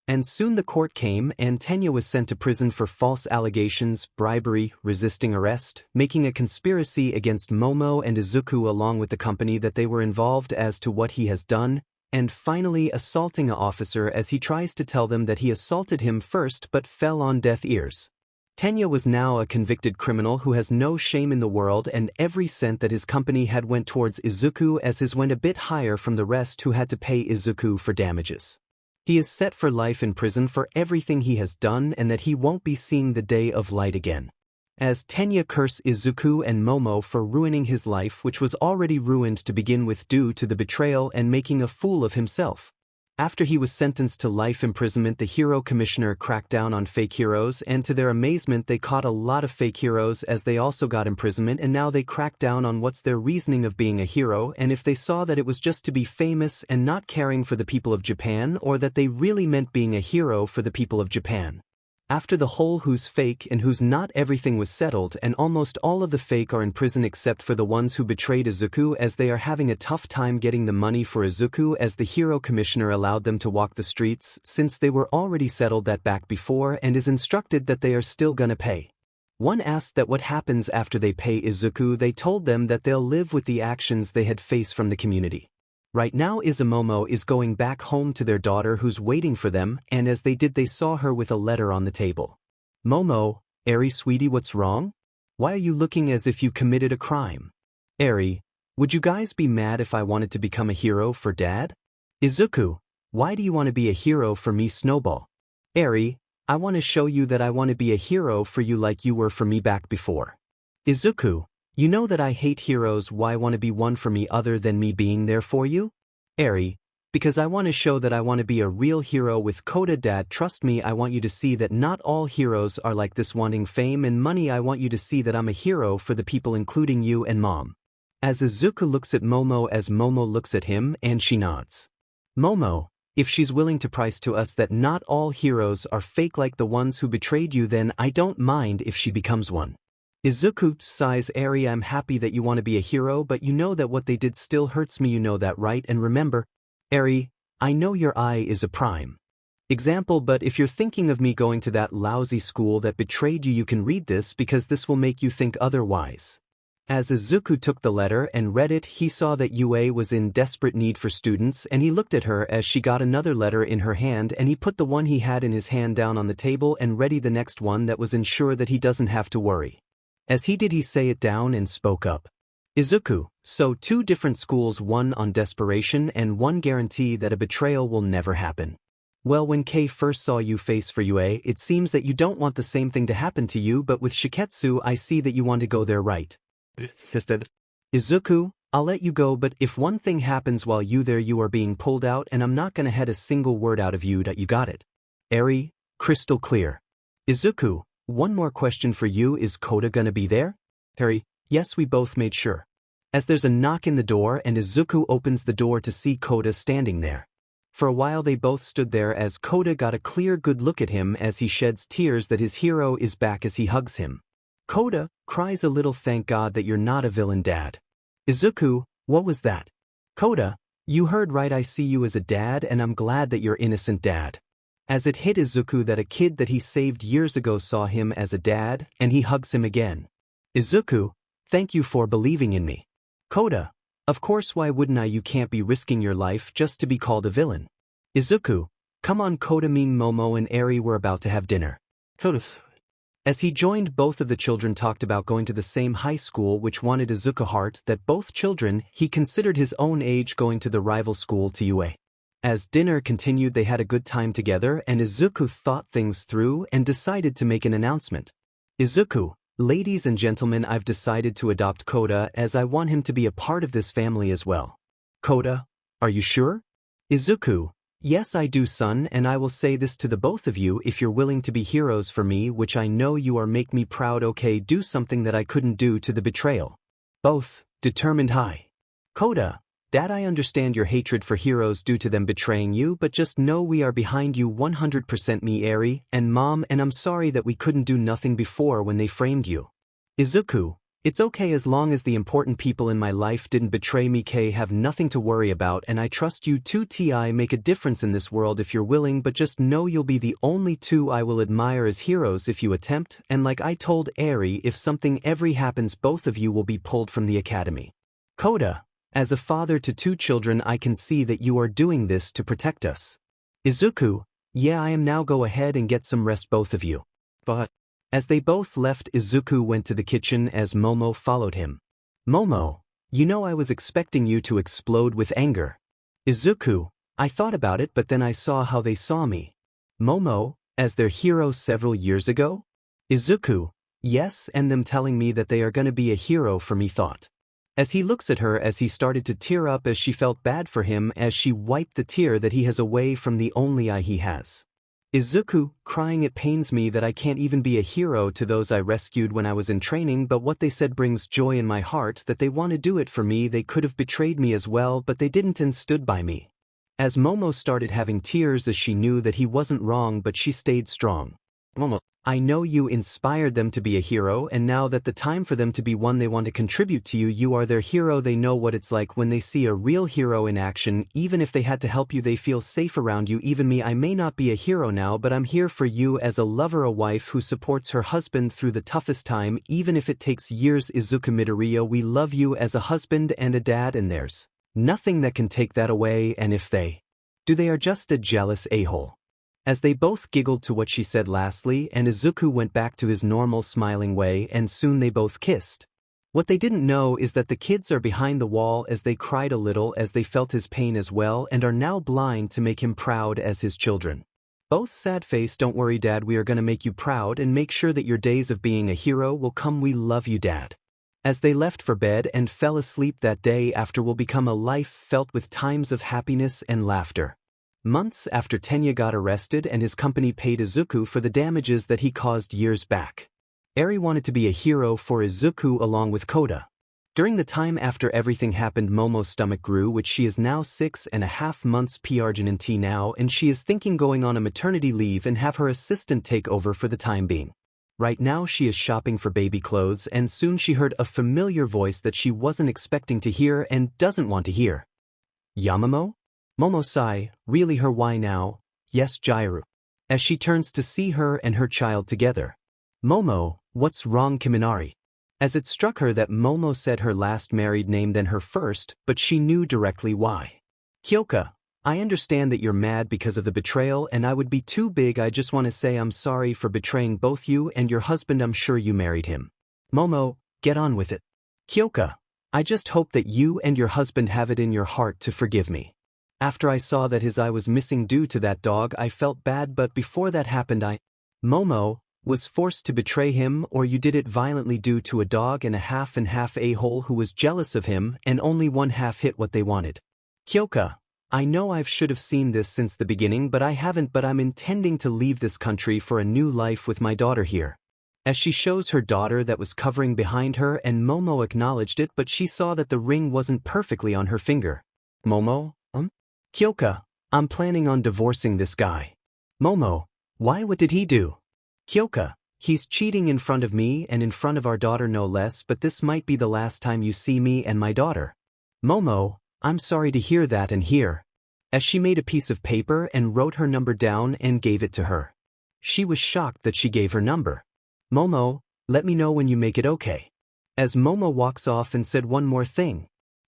And soon the court came and Tenya was sent to prison for false allegations, bribery, resisting arrest, making a conspiracy against Momo and Izuku along with the company that they were involved as to what he has done, and finally assaulting an officer as he tries to tell them that he assaulted him first but fell on deaf ears. Tenya was now a convicted criminal who has no shame in the world, and every cent that his company had went towards Izuku, as his went a bit higher from the rest who had to pay Izuku for damages. He is set for life in prison for everything he has done and that he won't be seeing the day of light again. As Tenya curses Izuku and Momo for ruining his life, which was already ruined to begin with due to the betrayal and making a fool of himself. After he was sentenced to life imprisonment, the hero commissioner cracked down on fake heroes, and to their amazement they caught a lot of fake heroes as they also got imprisonment, and now they crack down on what's their reasoning of being a hero, and if they saw that it was just to be famous and not caring for the people of Japan, or that they really meant being a hero for the people of Japan. After the whole who's fake and who's not, everything was settled, and almost all of the fake are in prison except for the ones who betrayed Izuku, as they are having a tough time getting the money for Izuku, as the hero commissioner allowed them to walk the streets since they were already settled that back before, and is instructed that they are still gonna pay. One asked that what happens after they pay Izuku. They told them that they'll live with the actions they had faced from the community. Right now Momo is going back home to their daughter who's waiting for them, and as they did they saw her with a letter on the table. Momo, Eri sweetie, what's wrong? Why are you looking as if you committed a crime? Eri, would you guys be mad if I wanted to become a hero for Dad? Izuku, why do you want to be a hero for me, Snowball? Eri, I want to show you that I want to be a hero for you like you were for me back before. Izuku, you know that I hate heroes. Why want to be one for me other than me being there for you? Eri, because I want to show that I want to be a real hero with Kota. Dad, trust me, I want you to see that not all heroes are like this, wanting fame and money. I want you to see that I'm a hero for the people, including you and Mom. As Izuku looks at Momo, as Momo looks at him, and she nods. Momo, if she's willing to price to us that not all heroes are fake like the ones who betrayed you, then I don't mind if she becomes one. Izuku sighs. Eri, I'm happy that you want to be a hero, but you know that what they did still hurts me, you know that, right? And remember, Eri, I know your eye is a prime example, but if you're thinking of me going to that lousy school that betrayed you, you can read this because this will make you think otherwise. As Izuku took the letter and read it, he saw that UA was in desperate need for students, and he looked at her as she got another letter in her hand, and he put the one he had in his hand down on the table and ready the next one that was ensure that he doesn't have to worry. As he did, he sat it down and spoke up. Izuku, so 2 different schools, one on desperation and one guarantee that a betrayal will never happen. Well, when Kei first saw you face for UA, it seems that you don't want the same thing to happen to you, but with Shiketsu I see that you want to go there, right? Izuku, I'll let you go, but if one thing happens while you there, you are being pulled out, and I'm not gonna head a single word out of you. That you got it? Eri, crystal clear. Izuku, one more question for you, is Kota gonna be there? Eri, yes, we both made sure. As there's a knock in the door and Izuku opens the door to see Kota standing there. For a while they both stood there as Kota got a clear good look at him as he sheds tears that his hero is back as he hugs him. Kota cries a little, thank God that you're not a villain, Dad. Izuku, what was that? Kota, you heard right, I see you as a dad and I'm glad that you're innocent, Dad. As it hit Izuku that a kid that he saved years ago saw him as a dad, and he hugs him again. Izuku, thank you for believing in me. Kota, of course, why wouldn't I? You can't be risking your life just to be called a villain. Izuku, come on. Kota, mean Momo and Eri were about to have dinner. Kota. As he joined, both of the children talked about going to the same high school, which wanted Izuku heart that both children, he considered his own age, going to the rival school to UA. As dinner continued, they had a good time together, and Izuku thought things through and decided to make an announcement. Izuku, ladies and gentlemen, I've decided to adopt Kota as I want him to be a part of this family as well. Kota, are you sure? Izuku, yes, I do, son, and I will say this to the both of you: if you're willing to be heroes for me, which I know you are, make me proud, okay? Do something that I couldn't do to the betrayal. Both determined high. Kota, Dad, I understand your hatred for heroes due to them betraying you, but just know we are behind you 100%, me, Eri, and Mom, and I'm sorry that we couldn't do nothing before when they framed you. Izuku, It's okay as long as the important people in my life didn't betray me. Have nothing to worry about, and I trust you too. Make a difference in this world if you're willing, but just know you'll be the only two I will admire as heroes if you attempt, and like I told Eri, if something ever happens both of you will be pulled from the academy. Koda, as a father to 2 children I can see that you are doing this to protect us. Izuku, yeah, I am. Now go ahead and get some rest both of you. But as they both left, Izuku went to the kitchen as Momo followed him. Momo, you know I was expecting you to explode with anger. Izuku, I thought about it but then I saw how they saw me. Momo, as their hero several years ago? Izuku, yes, and them telling me that they are gonna be a hero for me. Thought. As he looks at her as he started to tear up as she felt bad for him as she wiped the tear that he has away from the only eye he has. Izuku, crying, it pains me that I can't even be a hero to those I rescued when I was in training, but what they said brings joy in my heart that they want to do it for me. They could have betrayed me as well, but they didn't and stood by me. As Momo started having tears as she knew that he wasn't wrong but she stayed strong. Momo, I know you inspired them to be a hero, and now that the time for them to be one they want to contribute to you, you are their hero. They know what it's like when they see a real hero in action. Even if they had to help you, they feel safe around you. Even me, I may not be a hero now, but I'm here for you as a lover, a wife who supports her husband through the toughest time, even if it takes years. Izuku Midoriya, we love you as a husband and a dad, and there's nothing that can take that away, and if they do, they are just a jealous a-hole. As they both giggled to what she said lastly, and Izuku went back to his normal smiling way, and soon they both kissed. What they didn't know is that the kids are behind the wall as they cried a little as they felt his pain as well and are now blind to make him proud as his children. Both sad face, don't worry Dad, we are gonna make you proud and make sure that your days of being a hero will come. We love you Dad. As they left for bed and fell asleep, that day after will become a life felt with times of happiness and laughter. Months after Tenya got arrested and his company paid Izuku for the damages that he caused years back. Eri wanted to be a hero for Izuku along with Koda. During the time after everything happened, Momo's stomach grew, which she is now 6.5 months pregnant now, and she is thinking going on a maternity leave and have her assistant take over for the time being. Right now she is shopping for baby clothes, and soon she heard a familiar voice that she wasn't expecting to hear and doesn't want to hear. Yamamoto? Momo sigh, really her? Why now? Yes, Jairu. As she turns to see her and her child together. Momo, what's wrong? Kiminari. As it struck her that Momo said her last married name than her first, but she knew directly why. Kyoka, I understand that you're mad because of the betrayal, and I would be too big. I just want to say I'm sorry for betraying both you and your husband. I'm sure you married him. Momo, get on with it. Kyoka, I just hope that you and your husband have it in your heart to forgive me. After I saw that his eye was missing due to that dog, I felt bad, but before that happened Momo, was forced to betray him, or you did it violently due to a dog and half a-hole who was jealous of him and only one half hit what they wanted. Kyoka, I know I should have seen this since the beginning, but I haven't. But I'm intending to leave this country for a new life with my daughter here. As she shows her daughter that was covering behind her, and Momo acknowledged it, but she saw that the ring wasn't perfectly on her finger. Momo, Kyoka, I'm planning on divorcing this guy. Momo, why? What did he do? Kyoka, he's cheating in front of me and in front of our daughter no less, but this might be the last time you see me and my daughter. Momo, I'm sorry to hear that. And here. As she made a piece of paper and wrote her number down and gave it to her. She was shocked that she gave her number. Momo, let me know when you make it okay. As Momo walks off and said one more thing.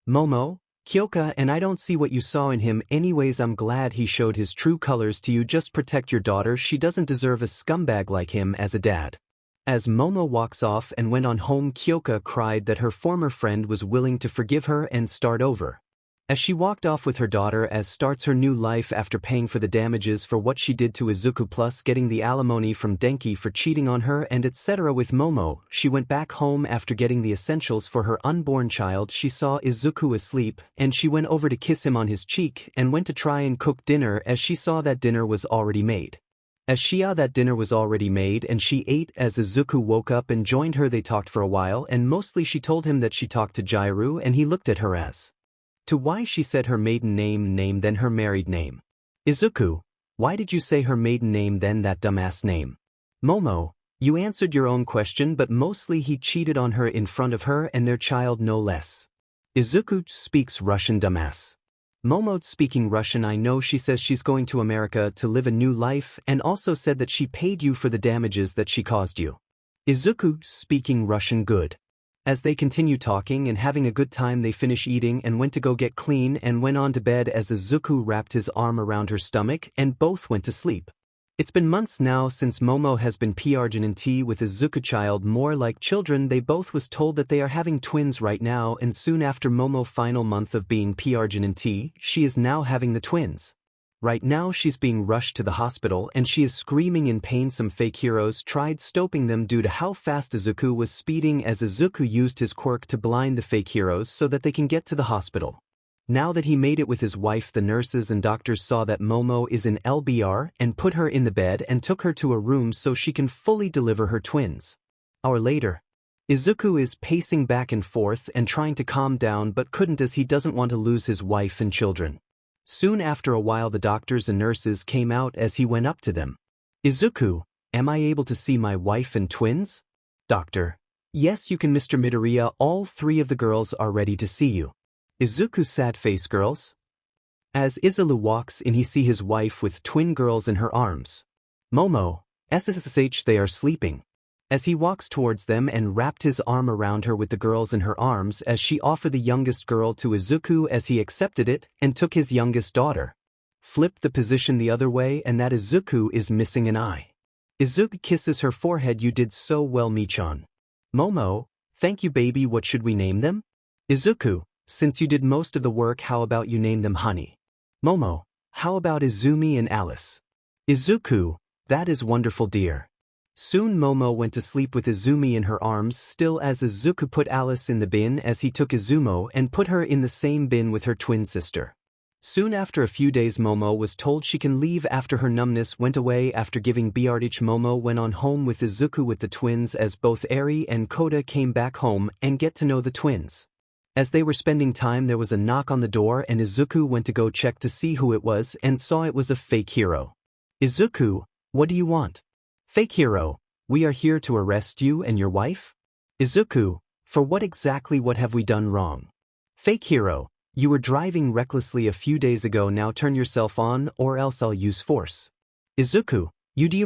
Momo, Kyoka, and I don't see what you saw in him anyways. I'm glad he showed his true colors to you. Just protect your daughter. She doesn't deserve a scumbag like him as a dad. As Momo walks off and went on home, Kyoka cried that her former friend was willing to forgive her and start over. As she walked off with her daughter as starts her new life after paying for the damages for what she did to Izuku plus getting the alimony from Denki for cheating on her and etc. with Momo, she went back home after getting the essentials for her unborn child. She saw Izuku asleep and she went over to kiss him on his cheek and went to try and cook dinner as she saw that dinner was already made. As she saw that dinner was already made and she ate as Izuku woke up and joined her. They talked for a while and mostly she told him that she talked to Jairu and he looked at her as to why she said her maiden name then her married name. Izuku, why did you say her maiden name then that dumbass name? Momo, You answered your own question, but mostly he cheated on her in front of her and their child no less. Izuku speaks Russian, dumbass. Momo speaking Russian. I know she says she's going to America to live a new life and also said that she paid you for the damages that she caused you. Izuku speaking Russian. Good. As they continue talking and having a good time, they finish eating and went to go get clean and went on to bed as Izuku wrapped his arm around her stomach and both went to sleep. It's been months now since Momo has been pregnant with Izuku child, more like children. They both was told that they are having twins right now, and soon after Momo final month of being pregnant, she is now having the twins. Right now she's being rushed to the hospital and she is screaming in pain. Some fake heroes tried stopping them due to how fast Izuku was speeding, as Izuku used his quirk to blind the fake heroes so that they can get to the hospital. Now that he made it with his wife, the nurses and doctors saw that Momo is in LBR and put her in the bed and took her to a room so she can fully deliver her twins. Hour later, Izuku is pacing back and forth and trying to calm down but couldn't, as he doesn't want to lose his wife and children. Soon after a while the doctors and nurses came out as he went up to them. Izuku, am I able to see my wife and twins? Doctor, yes you can, Mr. Midoriya, all three of the girls are ready to see you. Izuku sad face. Girls? As Izulu walks in, he see his wife with twin girls in her arms. Momo, SSH, they are sleeping. As he walks towards them and wrapped his arm around her with the girls in her arms, as she offered the youngest girl to Izuku, as he accepted it and took his youngest daughter. Flipped the position the other way and that Izuku is missing an eye. Izuku kisses her forehead. You did so well, Michan. Momo, thank you baby. What should we name them? Izuku, since you did most of the work, how about you name them Honey? Momo, how about Izumi and Alice? Izuku, that is wonderful, dear. Soon Momo went to sleep with Izumi in her arms still, as Izuku put Alice in the bin as he took Izumo and put her in the same bin with her twin sister. Soon after a few days Momo was told she can leave after her numbness went away. After giving Brdh, Momo went on home with Izuku with the twins, as both Eri and Koda came back home and get to know the twins. As they were spending time, there was a knock on the door and Izuku went to go check to see who it was and saw it was a fake hero. Izuku, what do you want? Fake hero, we are here to arrest you and your wife? Izuku, for what exactly? What have we done wrong? Fake hero, you were driving recklessly a few days ago. Now turn yourself on or else I'll use force. Izuku,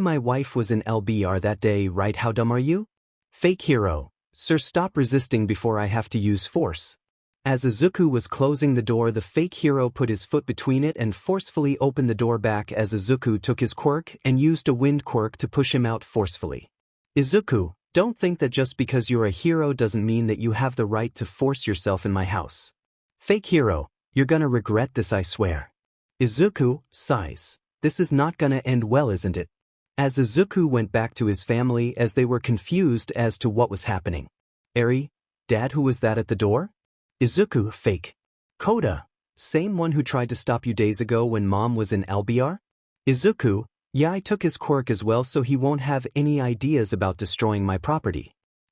my wife was in LBR that day, right? How dumb are you? Fake hero, sir, stop resisting before I have to use force. As Izuku was closing the door, the fake hero put his foot between it and forcefully opened the door back, as Izuku took his quirk and used a wind quirk to push him out forcefully. Izuku, don't think that just because you're a hero doesn't mean that you have the right to force yourself in my house. Fake hero, you're gonna regret this, I swear. Izuku sighs. This is not gonna end well, isn't it? As Izuku went back to his family, as they were confused as to what was happening. Eri, Dad, who was that at the door? Izuku, fake. Koda, same one who tried to stop you days ago when Mom was in LBR? Izuku, yeah, I took his quirk as well so he won't have any ideas about destroying my property.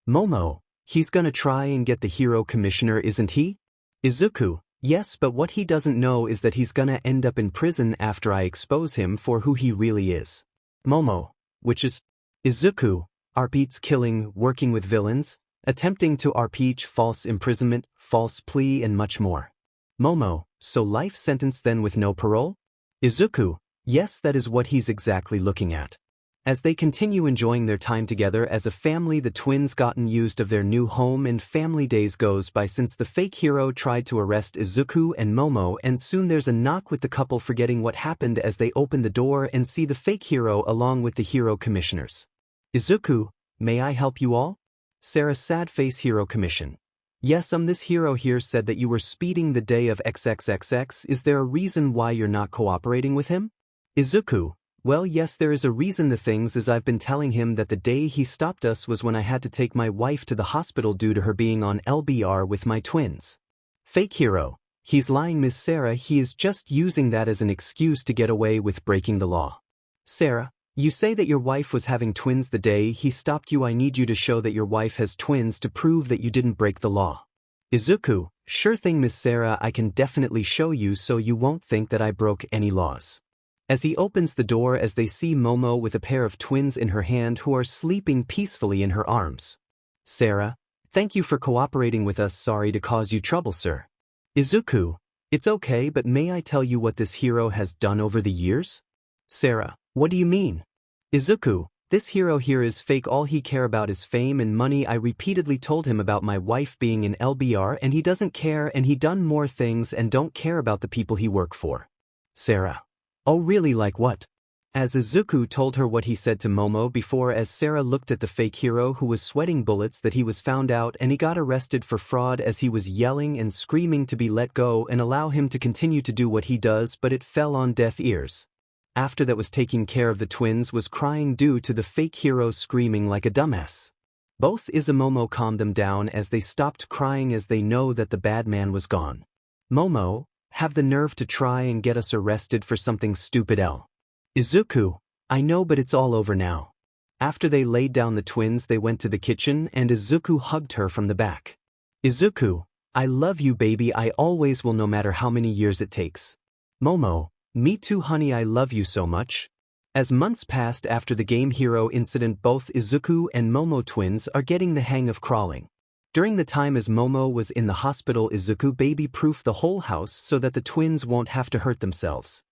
Momo, he's gonna try and get the hero commissioner, isn't he? Izuku, yes, but what he doesn't know is that he's gonna end up in prison after I expose him for who he really is. Momo, which is Izuku, Arpeet's killing, working with villains, attempting to Arpeet, false imprisonment, false plea and much more. Momo, so life sentence then with no parole? Izuku, yes, that is what he's exactly looking at. As they continue enjoying their time together as a family, the twins gotten used of their new home and family days goes by since the fake hero tried to arrest Izuku and Momo, and soon there's a knock with the couple forgetting what happened as they open the door and see the fake hero along with the hero commissioners. Izuku, may I help you all? Sarah, sad face. Hero commission. Yes, this hero here said that you were speeding the day of XXXX. Is there a reason why you're not cooperating with him? Izuku, well, yes, there is a reason. The things is I've been telling him that the day he stopped us was when I had to take my wife to the hospital due to her being on LBR with my twins. Fake hero, he's lying, Miss Sarah. He is just using that as an excuse to get away with breaking the law. Sarah, you say that your wife was having twins the day he stopped you. I need you to show that your wife has twins to prove that you didn't break the law. Izuku, sure thing, Miss Sarah, I can definitely show you so you won't think that I broke any laws. As he opens the door as they see Momo with a pair of twins in her hand who are sleeping peacefully in her arms. Sarah, thank you for cooperating with us. Sorry to cause you trouble, sir. Izuku, it's okay, but may I tell you what this hero has done over the years? Sarah, what do you mean? Izuku, this hero here is fake. All he care about is fame and money. I repeatedly told him about my wife being an LBR and he doesn't care, and he done more things and don't care about the people he work for. Sarah, oh really, like what? As Izuku told her what he said to Momo before, as Sarah looked at the fake hero who was sweating bullets, that he was found out and he got arrested for fraud, as he was yelling and screaming to be let go and allow him to continue to do what he does, but it fell on deaf ears. After that was taking care of the twins was crying due to the fake hero screaming like a dumbass. Both Momo calmed them down as they stopped crying as they know that the bad man was gone. Momo, have the nerve to try and get us arrested for something stupid. Izuku, I know, but it's all over now. After they laid down the twins, they went to the kitchen and Izuku hugged her from the back. Izuku, I love you baby, I always will, no matter how many years it takes. Momo, me too honey, I love you so much. As months passed after the game hero incident, both Izuku and Momo twins are getting the hang of crawling. During the time as Momo was in the hospital, Izuku baby-proofed the whole house so that the twins won't have to hurt themselves.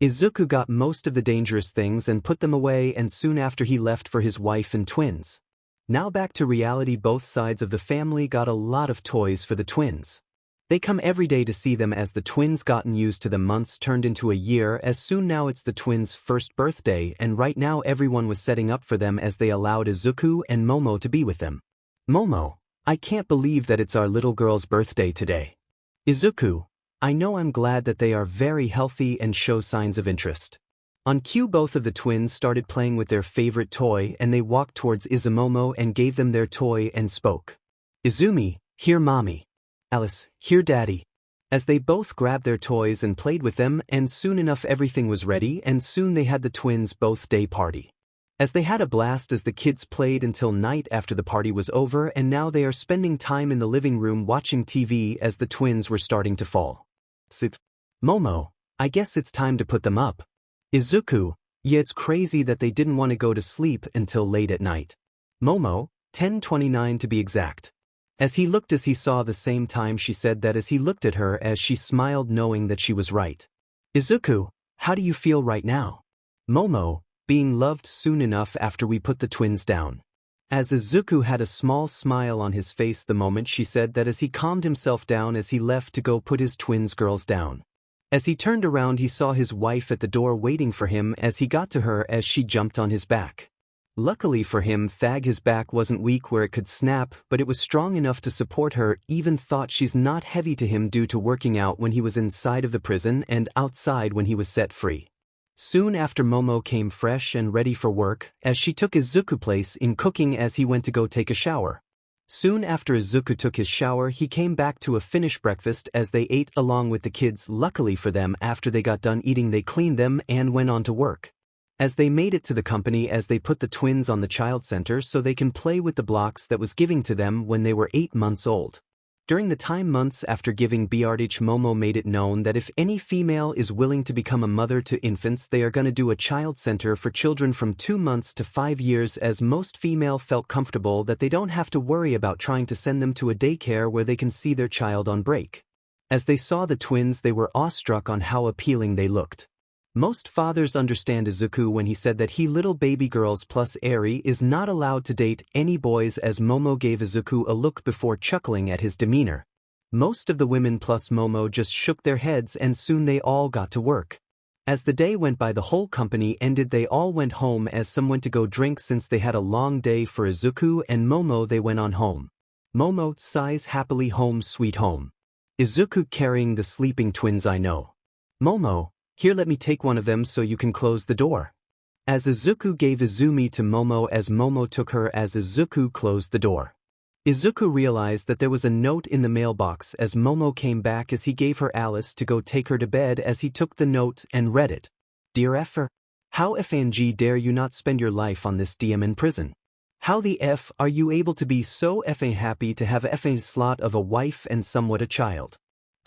Izuku got most of the dangerous things and put them away, and soon after he left for his wife and twins. Now back to reality, both sides of the family got a lot of toys for the twins. They come every day to see them as the twins gotten used to them. Months turned into a year, as soon now it's the twins' first birthday, and right now everyone was setting up for them as they allowed Izuku and Momo to be with them. Momo, I can't believe that it's our little girl's birthday today. Izuku, I know, I'm glad that they are very healthy and show signs of interest. On cue, both of the twins started playing with their favorite toy and they walked towards Momo and gave them their toy and spoke. Izumi, here mommy. Alice, here daddy. As they both grabbed their toys and played with them, and soon enough everything was ready, and soon they had the twins' birthday party. As they had a blast as the kids played until night after the party was over, and now they are spending time in the living room watching TV as the twins were starting to fall. Momo, I guess it's time to put them up. Izuku, yeah, it's crazy that they didn't want to go to sleep until late at night. Momo, 10:29 to be exact. As he looked, as he saw the same time, she said that as he looked at her, as she smiled knowing that she was right. Izuku, how do you feel right now? Momo, being loved soon enough after we put the twins down. As Izuku had a small smile on his face the moment she said that, as he calmed himself down as he left to go put his twins girls down. As he turned around, he saw his wife at the door waiting for him. As he got to her, as she jumped on his back. Luckily for him, his back wasn't weak where it could snap, but it was strong enough to support her. Even thought she's not heavy to him due to working out when he was inside of the prison and outside when he was set free. Soon after, Momo came fresh and ready for work, as she took Izuku's place in cooking as he went to go take a shower. Soon after Izuku took his shower, he came back to a finished breakfast as they ate along with the kids. Luckily for them, after they got done eating, they cleaned them and went on to work. As they made it to the company, as they put the twins on the child center so they can play with the blocks that was giving to them when they were 8 months old. During the time months after giving birth, Momo made it known that if any female is willing to become a mother to infants, they are gonna do a child center for children from 2 months to 5 years, as most female felt comfortable that they don't have to worry about trying to send them to a daycare where they can see their child on break. As they saw the twins, they were awestruck on how appealing they looked. Most fathers understand Izuku when he said that he little baby girls plus Eri is not allowed to date any boys, as Momo gave Izuku a look before chuckling at his demeanor. Most of the women plus Momo just shook their heads, and soon they all got to work. As the day went by, the whole company ended. They all went home as some went to go drink since they had a long day. For Izuku and Momo, they went on home. Momo sighs happily, home sweet home. Izuku carrying the sleeping twins. I know. Momo, here, let me take one of them so you can close the door. As Izuku gave Izumi to Momo, as Momo took her as Izuku closed the door. Izuku realized that there was a note in the mailbox as Momo came back, as he gave her Alice to go take her to bed. As he took the note and read it. Dear Effer, how FNG dare you not spend your life on this DM in prison? How the F are you able to be so effing happy to have effing slot of a wife and somewhat a child?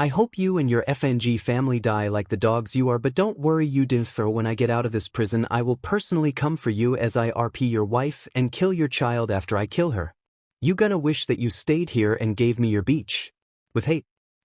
I hope you and your FNG family die like the dogs you are, but don't worry you Dinthro, when I get out of this prison I will personally come for you as I RP your wife and kill your child after I kill her. You gonna wish that you stayed here and gave me your beach. With hate.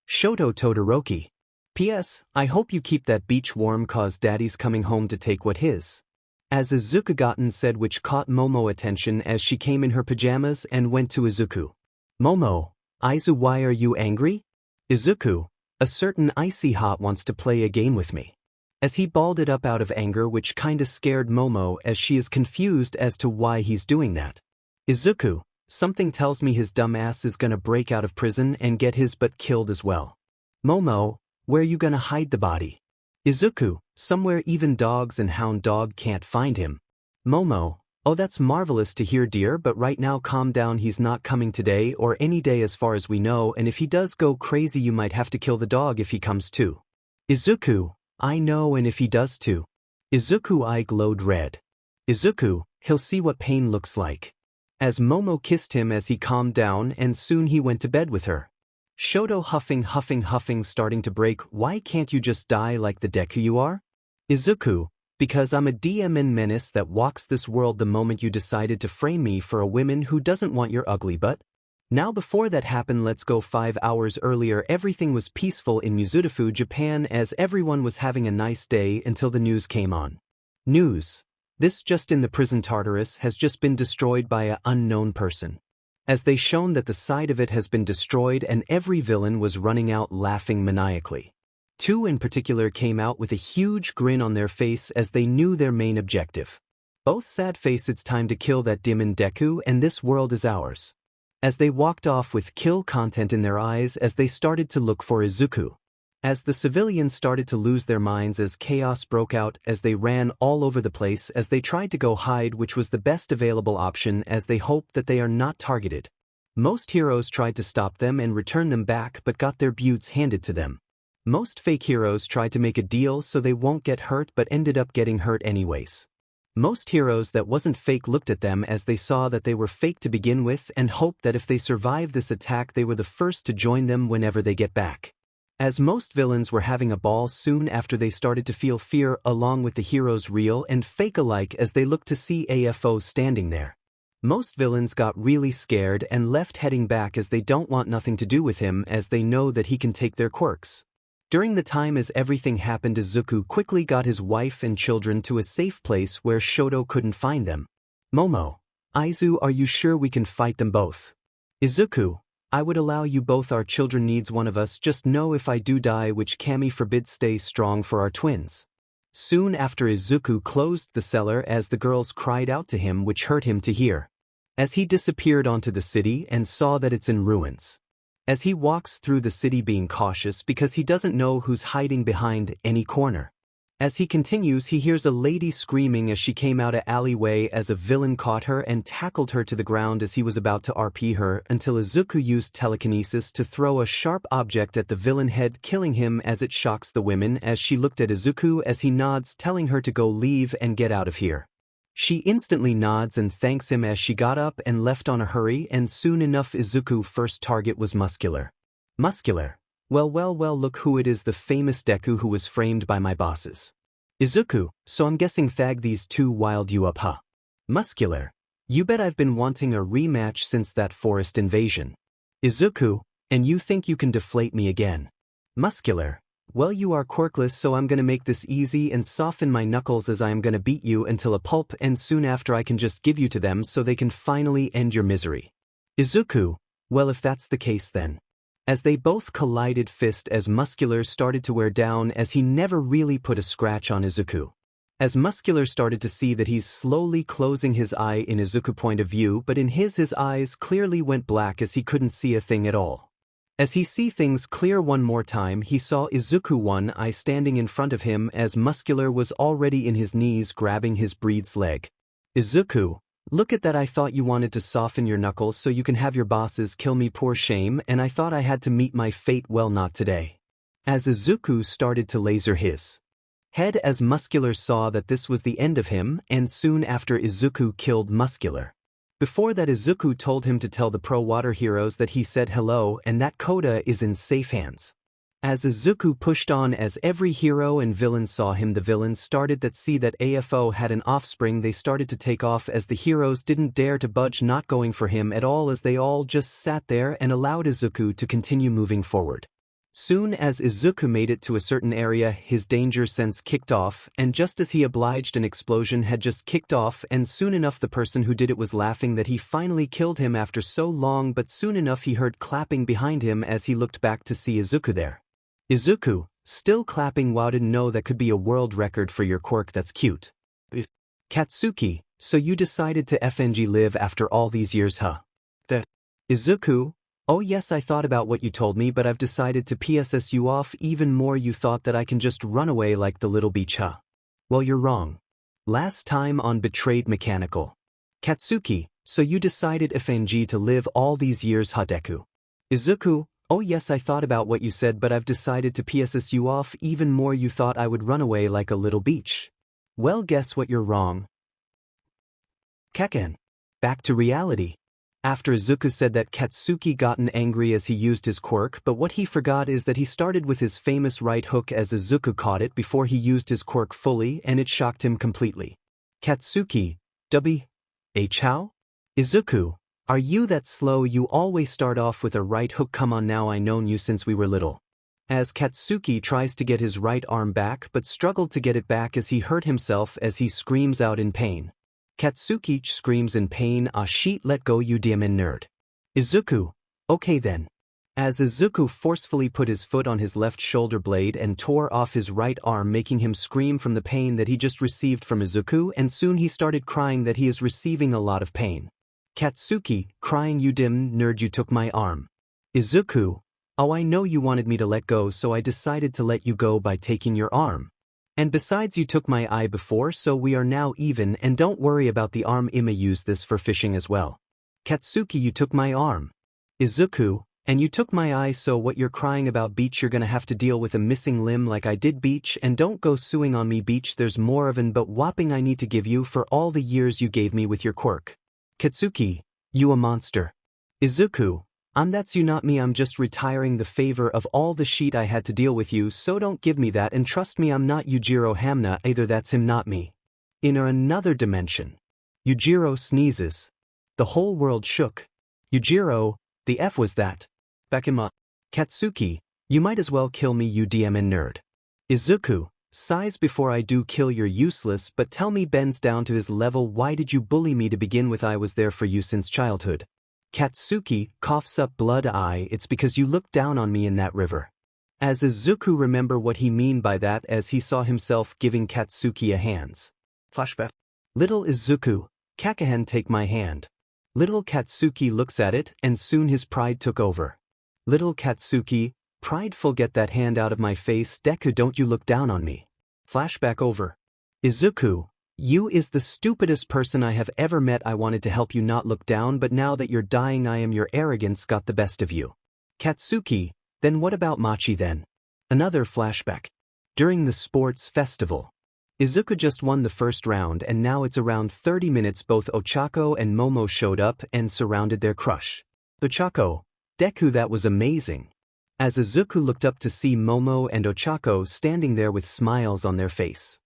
Shoto Todoroki. P.S. I hope you keep that beach warm cause daddy's coming home to take what his. As Izuku said, which caught Momo attention as she came in her pajamas and went to Izuku. Momo, Aizu, why are you angry? Izuku, a certain icy hot wants to play a game with me. As he balled it up out of anger, which kinda scared Momo as she is confused as to why he's doing that. Izuku, something tells me his dumb ass is gonna break out of prison and get his butt killed as well. Momo, where you gonna hide the body? Izuku, somewhere even dogs and hound dog can't find him. Momo, oh that's marvelous to hear dear, but right now calm down, he's not coming today or any day as far as we know, and if he does go crazy you might have to kill the dog if he comes too. Izuku, I know, and if he does too. Izuku eye glowed red. Izuku, he'll see what pain looks like. As Momo kissed him as he calmed down and soon he went to bed with her. Shoto huffing starting to break. Why can't you just die like the Deku you are? Izuku, because I'm a demon menace that walks this world the moment you decided to frame me for a woman who doesn't want your ugly butt. Now before that happened, let's go 5 hours earlier. Everything was peaceful in Mizutofu, Japan, as everyone was having a nice day until the news came on. News. This just in, the prison Tartarus has just been destroyed by an unknown person. As they shown that the side of it has been destroyed and every villain was running out laughing maniacally. Two in particular came out with a huge grin on their face as they knew their main objective. Both sad face, it's time to kill that demon Deku and this world is ours. As they walked off with kill content in their eyes as they started to look for Izuku. As the civilians started to lose their minds as chaos broke out as they ran all over the place as they tried to go hide, which was the best available option as they hoped that they are not targeted. Most heroes tried to stop them and return them back but got their buttes handed to them. Most fake heroes tried to make a deal so they won't get hurt but ended up getting hurt anyways. Most heroes that wasn't fake looked at them as they saw that they were fake to begin with and hoped that if they survived this attack they were the first to join them whenever they get back. As most villains were having a ball soon after they started to feel fear along with the heroes real and fake alike as they looked to see AFO standing there. Most villains got really scared and left heading back as they don't want nothing to do with him as they know that he can take their quirks. During the time as everything happened, Izuku quickly got his wife and children to a safe place where Shoto couldn't find them. Momo, Aizu, are you sure we can fight them both? Izuku, I would allow you both. Our children needs one of us, just know if I do die, which Kami forbids, stay strong for our twins. Soon after Izuku closed the cellar as the girls cried out to him, which hurt him to hear. As he disappeared onto the city and saw that it's in ruins. As he walks through the city being cautious because he doesn't know who's hiding behind any corner. As he continues he hears a lady screaming as she came out a alleyway as a villain caught her and tackled her to the ground as he was about to RP her until Izuku used telekinesis to throw a sharp object at the villain head, killing him as it shocks the women as she looked at Izuku as he nods, telling her to go leave and get out of here. She instantly nods and thanks him as she got up and left on a hurry, and soon enough Izuku's first target was Muscular. Muscular. Well, look who it is, the famous Deku who was framed by my bosses. Izuku, so I'm guessing Thag these two wild you up, huh? Muscular. You bet I've been wanting a rematch since that forest invasion. Izuku, and you think you can deflate me again? Muscular. Well, you are quirkless, so I'm gonna make this easy and soften my knuckles as I am gonna beat you until a pulp, and soon after I can just give you to them so they can finally end your misery. Izuku, well if that's the case then. As they both collided fist as Muscular started to wear down as he never really put a scratch on Izuku. As Muscular started to see that he's slowly closing his eye in Izuku's point of view, but in his eyes clearly went black as he couldn't see a thing at all. As he see things clear one more time, he saw Izuku one eye standing in front of him as Muscular was already in his knees grabbing his breed's leg. Izuku, look at that, I thought you wanted to soften your knuckles so you can have your bosses kill me, poor shame, and I thought I had to meet my fate, well not today. As Izuku started to laser his head as Muscular saw that this was the end of him, and soon after Izuku killed Muscular. Before that Izuku told him to tell the pro water heroes that he said hello and that Koda is in safe hands. As Izuku pushed on, as every hero and villain saw him, the villains started to see that AFO had an offspring. They started to take off as the heroes didn't dare to budge, not going for him at all, as they all just sat there and allowed Izuku to continue moving forward. Soon as Izuku made it to a certain area, his danger sense kicked off, and just as he obliged, an explosion had just kicked off, and soon enough the person who did it was laughing that he finally killed him after so long, but soon enough he heard clapping behind him as he looked back to see Izuku there. Izuku, still clapping. Wow, didn't know that could be a world record for your quirk, that's cute. Katsuki, so you decided to FNG live after all these years, huh? Izuku, oh yes, I thought about what you told me, but I've decided to PSS you off even more. You thought that I can just run away like the little beach, huh? Well, you're wrong. Last time on Betrayed Mechanical. Katsuki, so you decided FNG to live all these years, huh, Deku? Izuku, oh yes, I thought about what you said, but I've decided to PSS you off even more. You thought I would run away like a little beach. Well, guess what, you're wrong. Kekken. Back to reality. After Izuku said that, Katsuki gotten angry as he used his quirk, but what he forgot is that he started with his famous right hook as Izuku caught it before he used his quirk fully, and it shocked him completely. Katsuki, how? Izuku, are you that slow? You always start off with a right hook. Come on now, I known you since we were little. As Katsuki tries to get his right arm back but struggled to get it back as he hurt himself as he screams out in pain. Katsuki screams in pain, ah shit, let go you demon nerd. Izuku, okay then. As Izuku forcefully put his foot on his left shoulder blade and tore off his right arm, making him scream from the pain that he just received from Izuku, and soon he started crying that he is receiving a lot of pain. Katsuki, crying, you dim nerd, you took my arm. Izuku, oh I know you wanted me to let go, so I decided to let you go by taking your arm. And besides, you took my eye before, so we are now even, and don't worry about the arm. Ima used this for fishing as well. Katsuki, you took my arm. Izuku, and you took my eye, so what you're crying about, Beach? You're gonna have to deal with a missing limb like I did, Beach, and don't go suing on me, Beach. There's more of an but whopping I need to give you for all the years you gave me with your quirk. Katsuki, you a monster. Izuku, that's you, not me. I'm just retiring the favor of all the shit I had to deal with you, so don't give me that, and trust me, I'm not Yujiro Hamna either. That's him, not me. In another dimension. Yujiro sneezes. The whole world shook. Yujiro, the F was that? Bakima. Katsuki, you might as well kill me, you DMN nerd. Izuku, sighs, before I do kill, you're useless, but tell me, bends down to his level, why did you bully me to begin with? I was there for you since childhood. Katsuki, coughs up blood, it's because you looked down on me in that river. As Izuku remember what he mean by that as he saw himself giving Katsuki a hands. Flashback. Little Izuku, Kakahen, take my hand. Little Katsuki looks at it, and soon his pride took over. Little Katsuki, prideful, get that hand out of my face. Deku, don't you look down on me. Flashback over. Izuku, you is the stupidest person I have ever met. I wanted to help you not look down, but now that you're dying, your arrogance got the best of you. Katsuki, then what about Machi then? Another flashback. During the sports festival. Izuku just won the first round, and now it's around 30 minutes. Both Ochako and Momo showed up and surrounded their crush. Ochako, Deku, that was amazing. As Izuku looked up to see Momo and Ochako standing there with smiles on their face.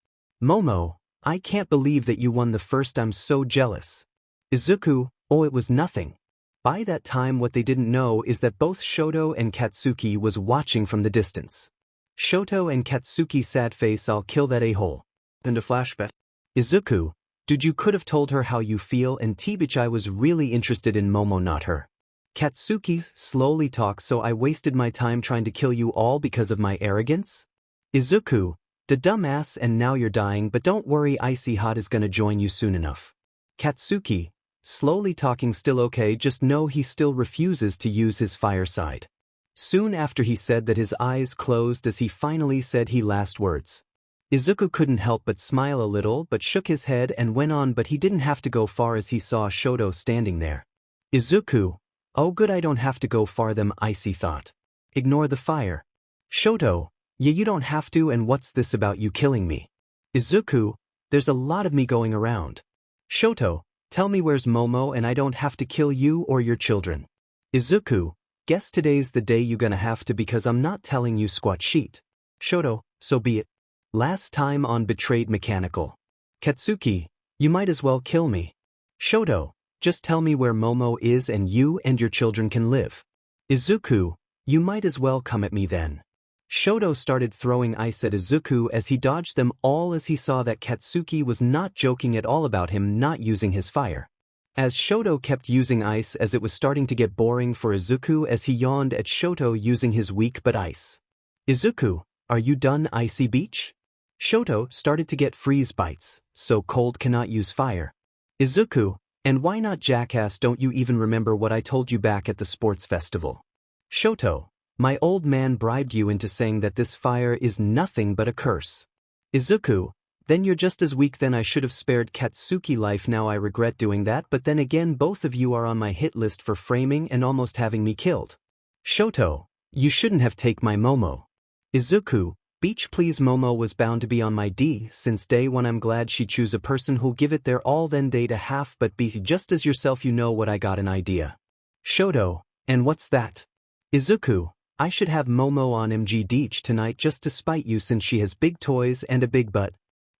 Momo, I can't believe that you won the first. I'm so jealous. Izuku, oh, it was nothing. By that time, what they didn't know is that both Shoto and Katsuki was watching from the distance. Shoto and Katsuki, sad face, I'll kill that a-hole. And a flashback. Izuku, dude, you could have told her how you feel, and T-bitch, I was really interested in Momo, not her. Katsuki, slowly talk, so I wasted my time trying to kill you all because of my arrogance? Izuku, da dumbass, and now you're dying, but don't worry, Icy Hot is gonna join you soon enough. Katsuki, slowly talking, still okay, just know he still refuses to use his fire side. Soon after he said that, his eyes closed as he finally said his last words. Izuku couldn't help but smile a little, but shook his head and went on, but he didn't have to go far as he saw Shoto standing there. Izuku, oh good, I don't have to go far, them Icy thought. Ignore the fire. Shoto, yeah, you don't have to, and what's this about you killing me? Izuku, there's a lot of me going around. Shoto, tell me where's Momo and I don't have to kill you or your children. Izuku, Guess today's the day you gonna have to because I'm not telling you squat sheet. Shoto, so be it. Last time on Betrayed Mechanical. Katsuki, you might as well kill me. Shoto, just tell me where Momo is and you and your children can live. Izuku, you might as well come at me then. Shoto started throwing ice at Izuku as he dodged them all as he saw that Katsuki was not joking at all about him not using his fire. As Shoto kept using ice as it was starting to get boring for Izuku as he yawned at Shoto using his weak but ice. Izuku, are you done icy beach? Shoto started to get freeze bites, so cold cannot use fire. Izuku, and why not jackass, don't you even remember what I told you back at the sports festival? Shoto, my old man bribed you into saying that this fire is nothing but a curse. Izuku, then you're just as weak. Then I should have spared Katsuki life. Now I regret doing that, but then again both of you are on my hit list for framing and almost having me killed. Shoto, you shouldn't have taken my Momo. Izuku, beach please. Momo was bound to be on my D since day one. I'm glad she choose a person who'll give it their all then day to half but be just as yourself. You know what, I got an idea. Shoto, and what's that? Izuku, I should have Momo on MG Deech tonight just to spite you since she has big toys and a big butt.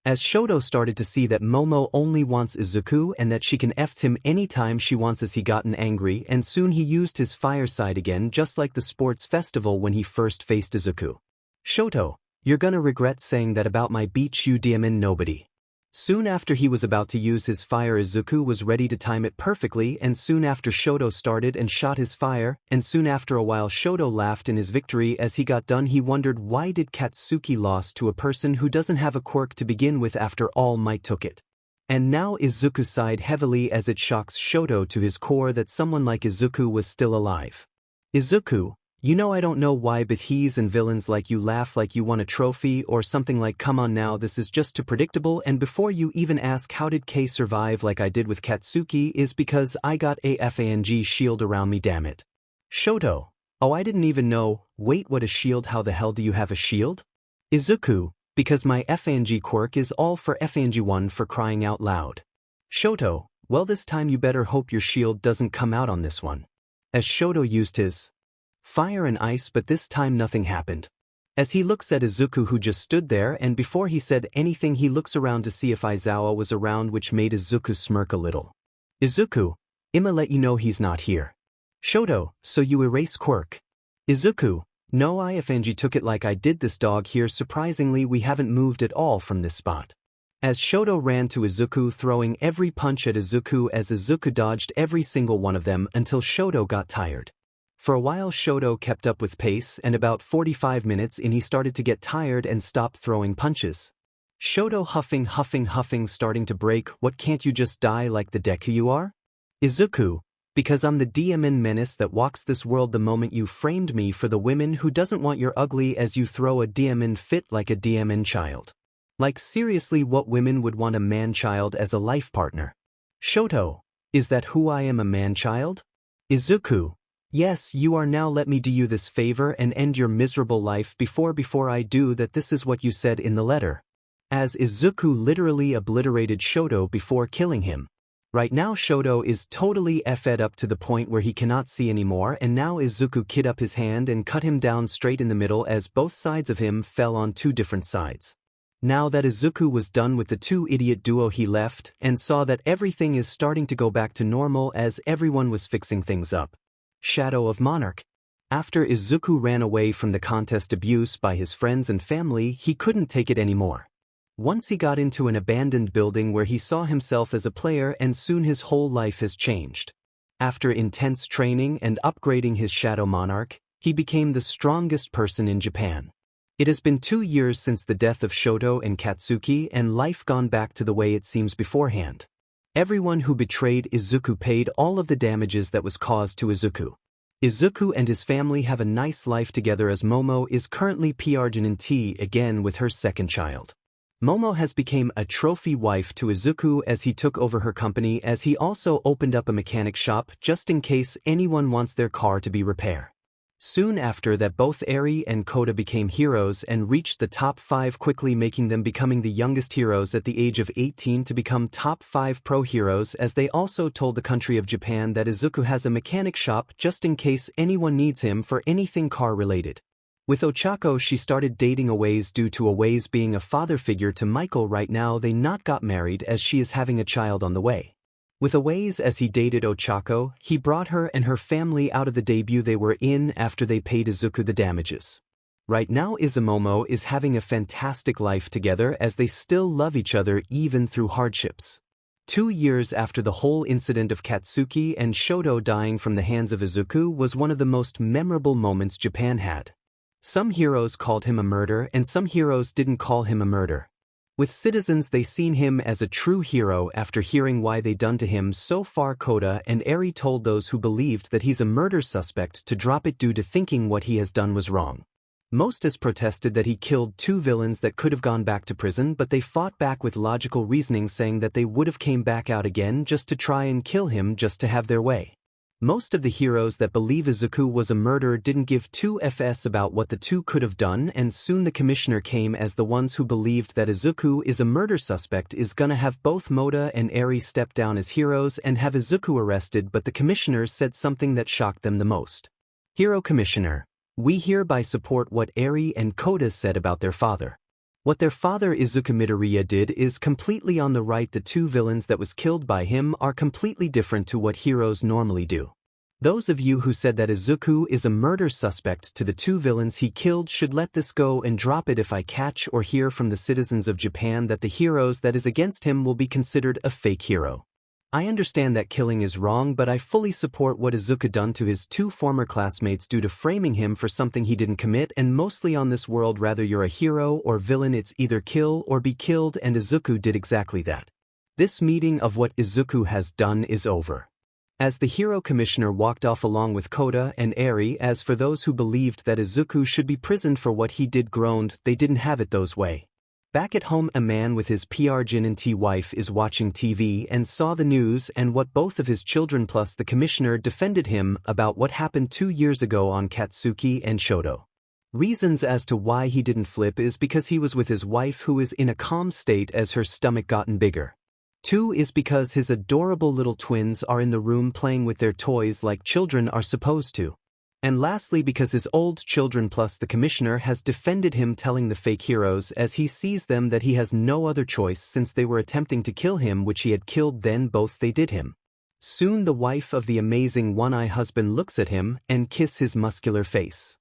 As Shoto started to see that Momo only wants Izuku and that she can F him anytime she wants as he gotten angry and soon he used his fireside again just like the sports festival when he first faced Izuku. Shoto, you're gonna regret saying that about my beach you DMN nobody. Soon after he was about to use his fire Izuku was ready to time it perfectly and soon after Shoto started and shot his fire and soon after a while Shoto laughed in his victory as he got done. He wondered why did Katsuki lost to a person who doesn't have a quirk to begin with. After all might took it. And now Izuku sighed heavily as it shocks Shoto to his core that someone like Izuku was still alive. Izuku, you know I don't know why but he's and villains like you laugh like you won a trophy or something like come on now this is just too predictable and before you even ask how did K survive like I did with Katsuki is because I got a FANG shield around me damn it. Shoto, oh I didn't even know, wait what a shield, how the hell do you have a shield? Izuku, because my FANG quirk is all for FANG1 for crying out loud. Shoto, well this time you better hope your shield doesn't come out on this one. As Shoto used his fire and ice but this time nothing happened. As he looks at Izuku who just stood there and before he said anything he looks around to see if Aizawa was around which made Izuku smirk a little. Izuku, I'ma let you know he's not here. Shoto, so you erase quirk. Izuku, no I FNG took it like I did this dog here surprisingly we haven't moved at all from this spot. As Shoto ran to Izuku throwing every punch at Izuku as Izuku dodged every single one of them until Shoto got tired. For a while Shoto kept up with pace and about 45 minutes in he started to get tired and stopped throwing punches. Shoto huffing starting to break. What, can't you just die like the Deku you are? Izuku, because I'm the DMN menace that walks this world. The moment you framed me for the women who doesn't want your ugly as you throw a DMN fit like a DMN child. Like seriously what women would want a man-child as a life partner? Shoto, is that who I am, a man-child? Izuku, yes you are. Now let me do you this favor and end your miserable life before I do that. This is what you said in the letter. As Izuku literally obliterated Shoto before killing him. Right now Shoto is totally fed up to the point where he cannot see anymore and now Izuku kid up his hand and cut him down straight in the middle as both sides of him fell on two different sides. Now that Izuku was done with the two idiot duo he left and saw that everything is starting to go back to normal as everyone was fixing things up. Shadow of Monarch. After Izuku ran away from the contest abuse by his friends and family, he couldn't take it anymore. Once he got into an abandoned building where he saw himself as a player and soon his whole life has changed. After intense training and upgrading his Shadow Monarch, he became the strongest person in Japan. It has been 2 years since the death of Shoto and Katsuki and life gone back to the way it seems beforehand. Everyone who betrayed Izuku paid all of the damages that was caused to Izuku. Izuku and his family have a nice life together as Momo is currently pregnant again with her second child. Momo has become a trophy wife to Izuku as he took over her company as he also opened up a mechanic shop just in case anyone wants their car to be repaired. Soon after that, both Eri and Kota became heroes and reached the top 5, quickly making them becoming the youngest heroes at the age of 18 to become top 5 pro heroes, as they also told the country of Japan that Izuku has a mechanic shop just in case anyone needs him for anything car related. With Ochako, she started dating Awaze due to Awaze being a father figure to Michael. Right now they not got married as she is having a child on the way. With Awaze, as he dated Ochako, he brought her and her family out of the debut they were in after they paid Izuku the damages. Right now Momo is having a fantastic life together as they still love each other even through hardships. 2 years after the whole incident of Katsuki and Shoto dying from the hands of Izuku was one of the most memorable moments Japan had. Some heroes called him a murder and some heroes didn't call him a murder. With citizens, they seen him as a true hero after hearing why they done to him. So far Kota and Eri told those who believed that he's a murder suspect to drop it due to thinking what he has done was wrong. Most has protested that he killed 2 villains that could have gone back to prison, but they fought back with logical reasoning, saying that they would have came back out again just to try and kill him just to have their way. Most of the heroes that believe Izuku was a murderer didn't give 2 fs about what the 2 could have done, and soon the commissioner came, as the ones who believed that Izuku is a murder suspect is gonna have both Moda and Eri step down as heroes and have Izuku arrested, but the commissioner said something that shocked them the most. Hero Commissioner, we hereby support what Eri and Kota said about their father. What their father Izuku Midoriya did is completely on the right. The 2 villains that was killed by him are completely different to what heroes normally do. Those of you who said that Izuku is a murder suspect to the 2 villains he killed should let this go and drop it. If I catch or hear from the citizens of Japan that the heroes that is against him will be considered a fake hero. I understand that killing is wrong, but I fully support what Izuku done to his 2 former classmates due to framing him for something he didn't commit, and mostly on this world, whether you're a hero or villain, it's either kill or be killed, and Izuku did exactly that. This meeting of what Izuku has done is over. As the hero commissioner walked off along with Kota and Eri, as for those who believed that Izuku should be prisoned for what he did, groaned, they didn't have it those way. Back at home, a man with his PR Jin&T wife is watching TV and saw the news and what both of his children plus the commissioner defended him about what happened 2 years ago on Katsuki and Shoto. Reasons as to why he didn't flip is because he was with his wife, who is in a calm state as her stomach gotten bigger. 2 is because his adorable little twins are in the room playing with their toys like children are supposed to. And lastly, because his old children plus the commissioner has defended him, telling the fake heroes as he sees them that he has no other choice since they were attempting to kill him, which he had killed, then both they did him. Soon the wife of the amazing one-eye husband looks at him and kiss his muscular face.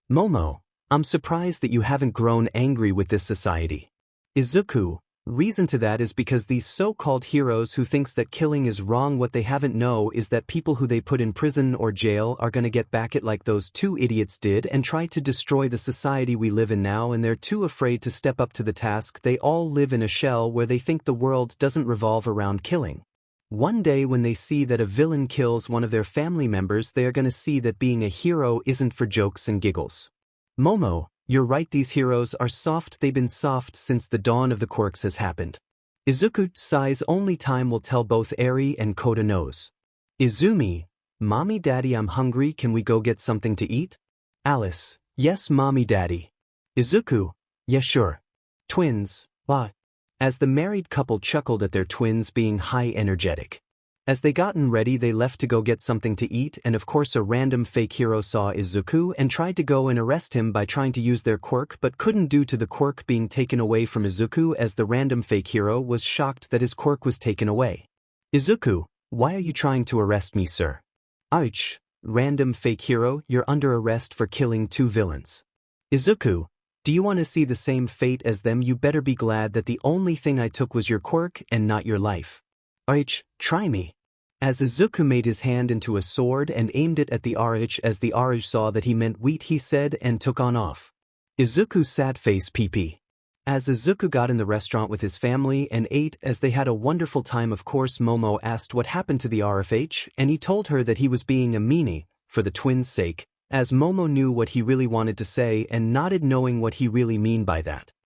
Momo, I'm surprised that you haven't grown angry with this society. Izuku, reason to that is because these so-called heroes who thinks that killing is wrong, what they haven't know is that people who they put in prison or jail are gonna get back at like those 2 idiots did and try to destroy the society we live in now, and they're too afraid to step up to the task. They all live in a shell where they think the world doesn't revolve around killing. One day when they see that a villain kills one of their family members, they are gonna see that being a hero isn't for jokes and giggles. Momo, you're right, these heroes are soft. They've been soft since the dawn of the quirks has happened. Izuku sighs, only time will tell. Both Eri and Kota knows. Izumi, Mommy Daddy, I'm hungry, can we go get something to eat? Alice, yes Mommy Daddy. Izuku, yeah sure. Twins, what? As the married couple chuckled at their twins being high energetic. As they gotten ready, they left to go get something to eat, and of course a random fake hero saw Izuku and tried to go and arrest him by trying to use their quirk, but couldn't due to the quirk being taken away from Izuku, as the random fake hero was shocked that his quirk was taken away. Izuku, why are you trying to arrest me, sir? Ouch, random fake hero, you're under arrest for killing 2 villains. Izuku, do you want to see the same fate as them? You better be glad that the only thing I took was your quirk and not your life. RH, try me. As Izuku made his hand into a sword and aimed it at the RH, as the RH saw that he meant wheat, he said, and took on off. Izuku's sad face PP. As Izuku got in the restaurant with his family and ate, as they had a wonderful time, of course Momo asked what happened to the RFH, and he told her that he was being a meanie, for the twins' sake, as Momo knew what he really wanted to say and nodded, knowing what he really mean by that.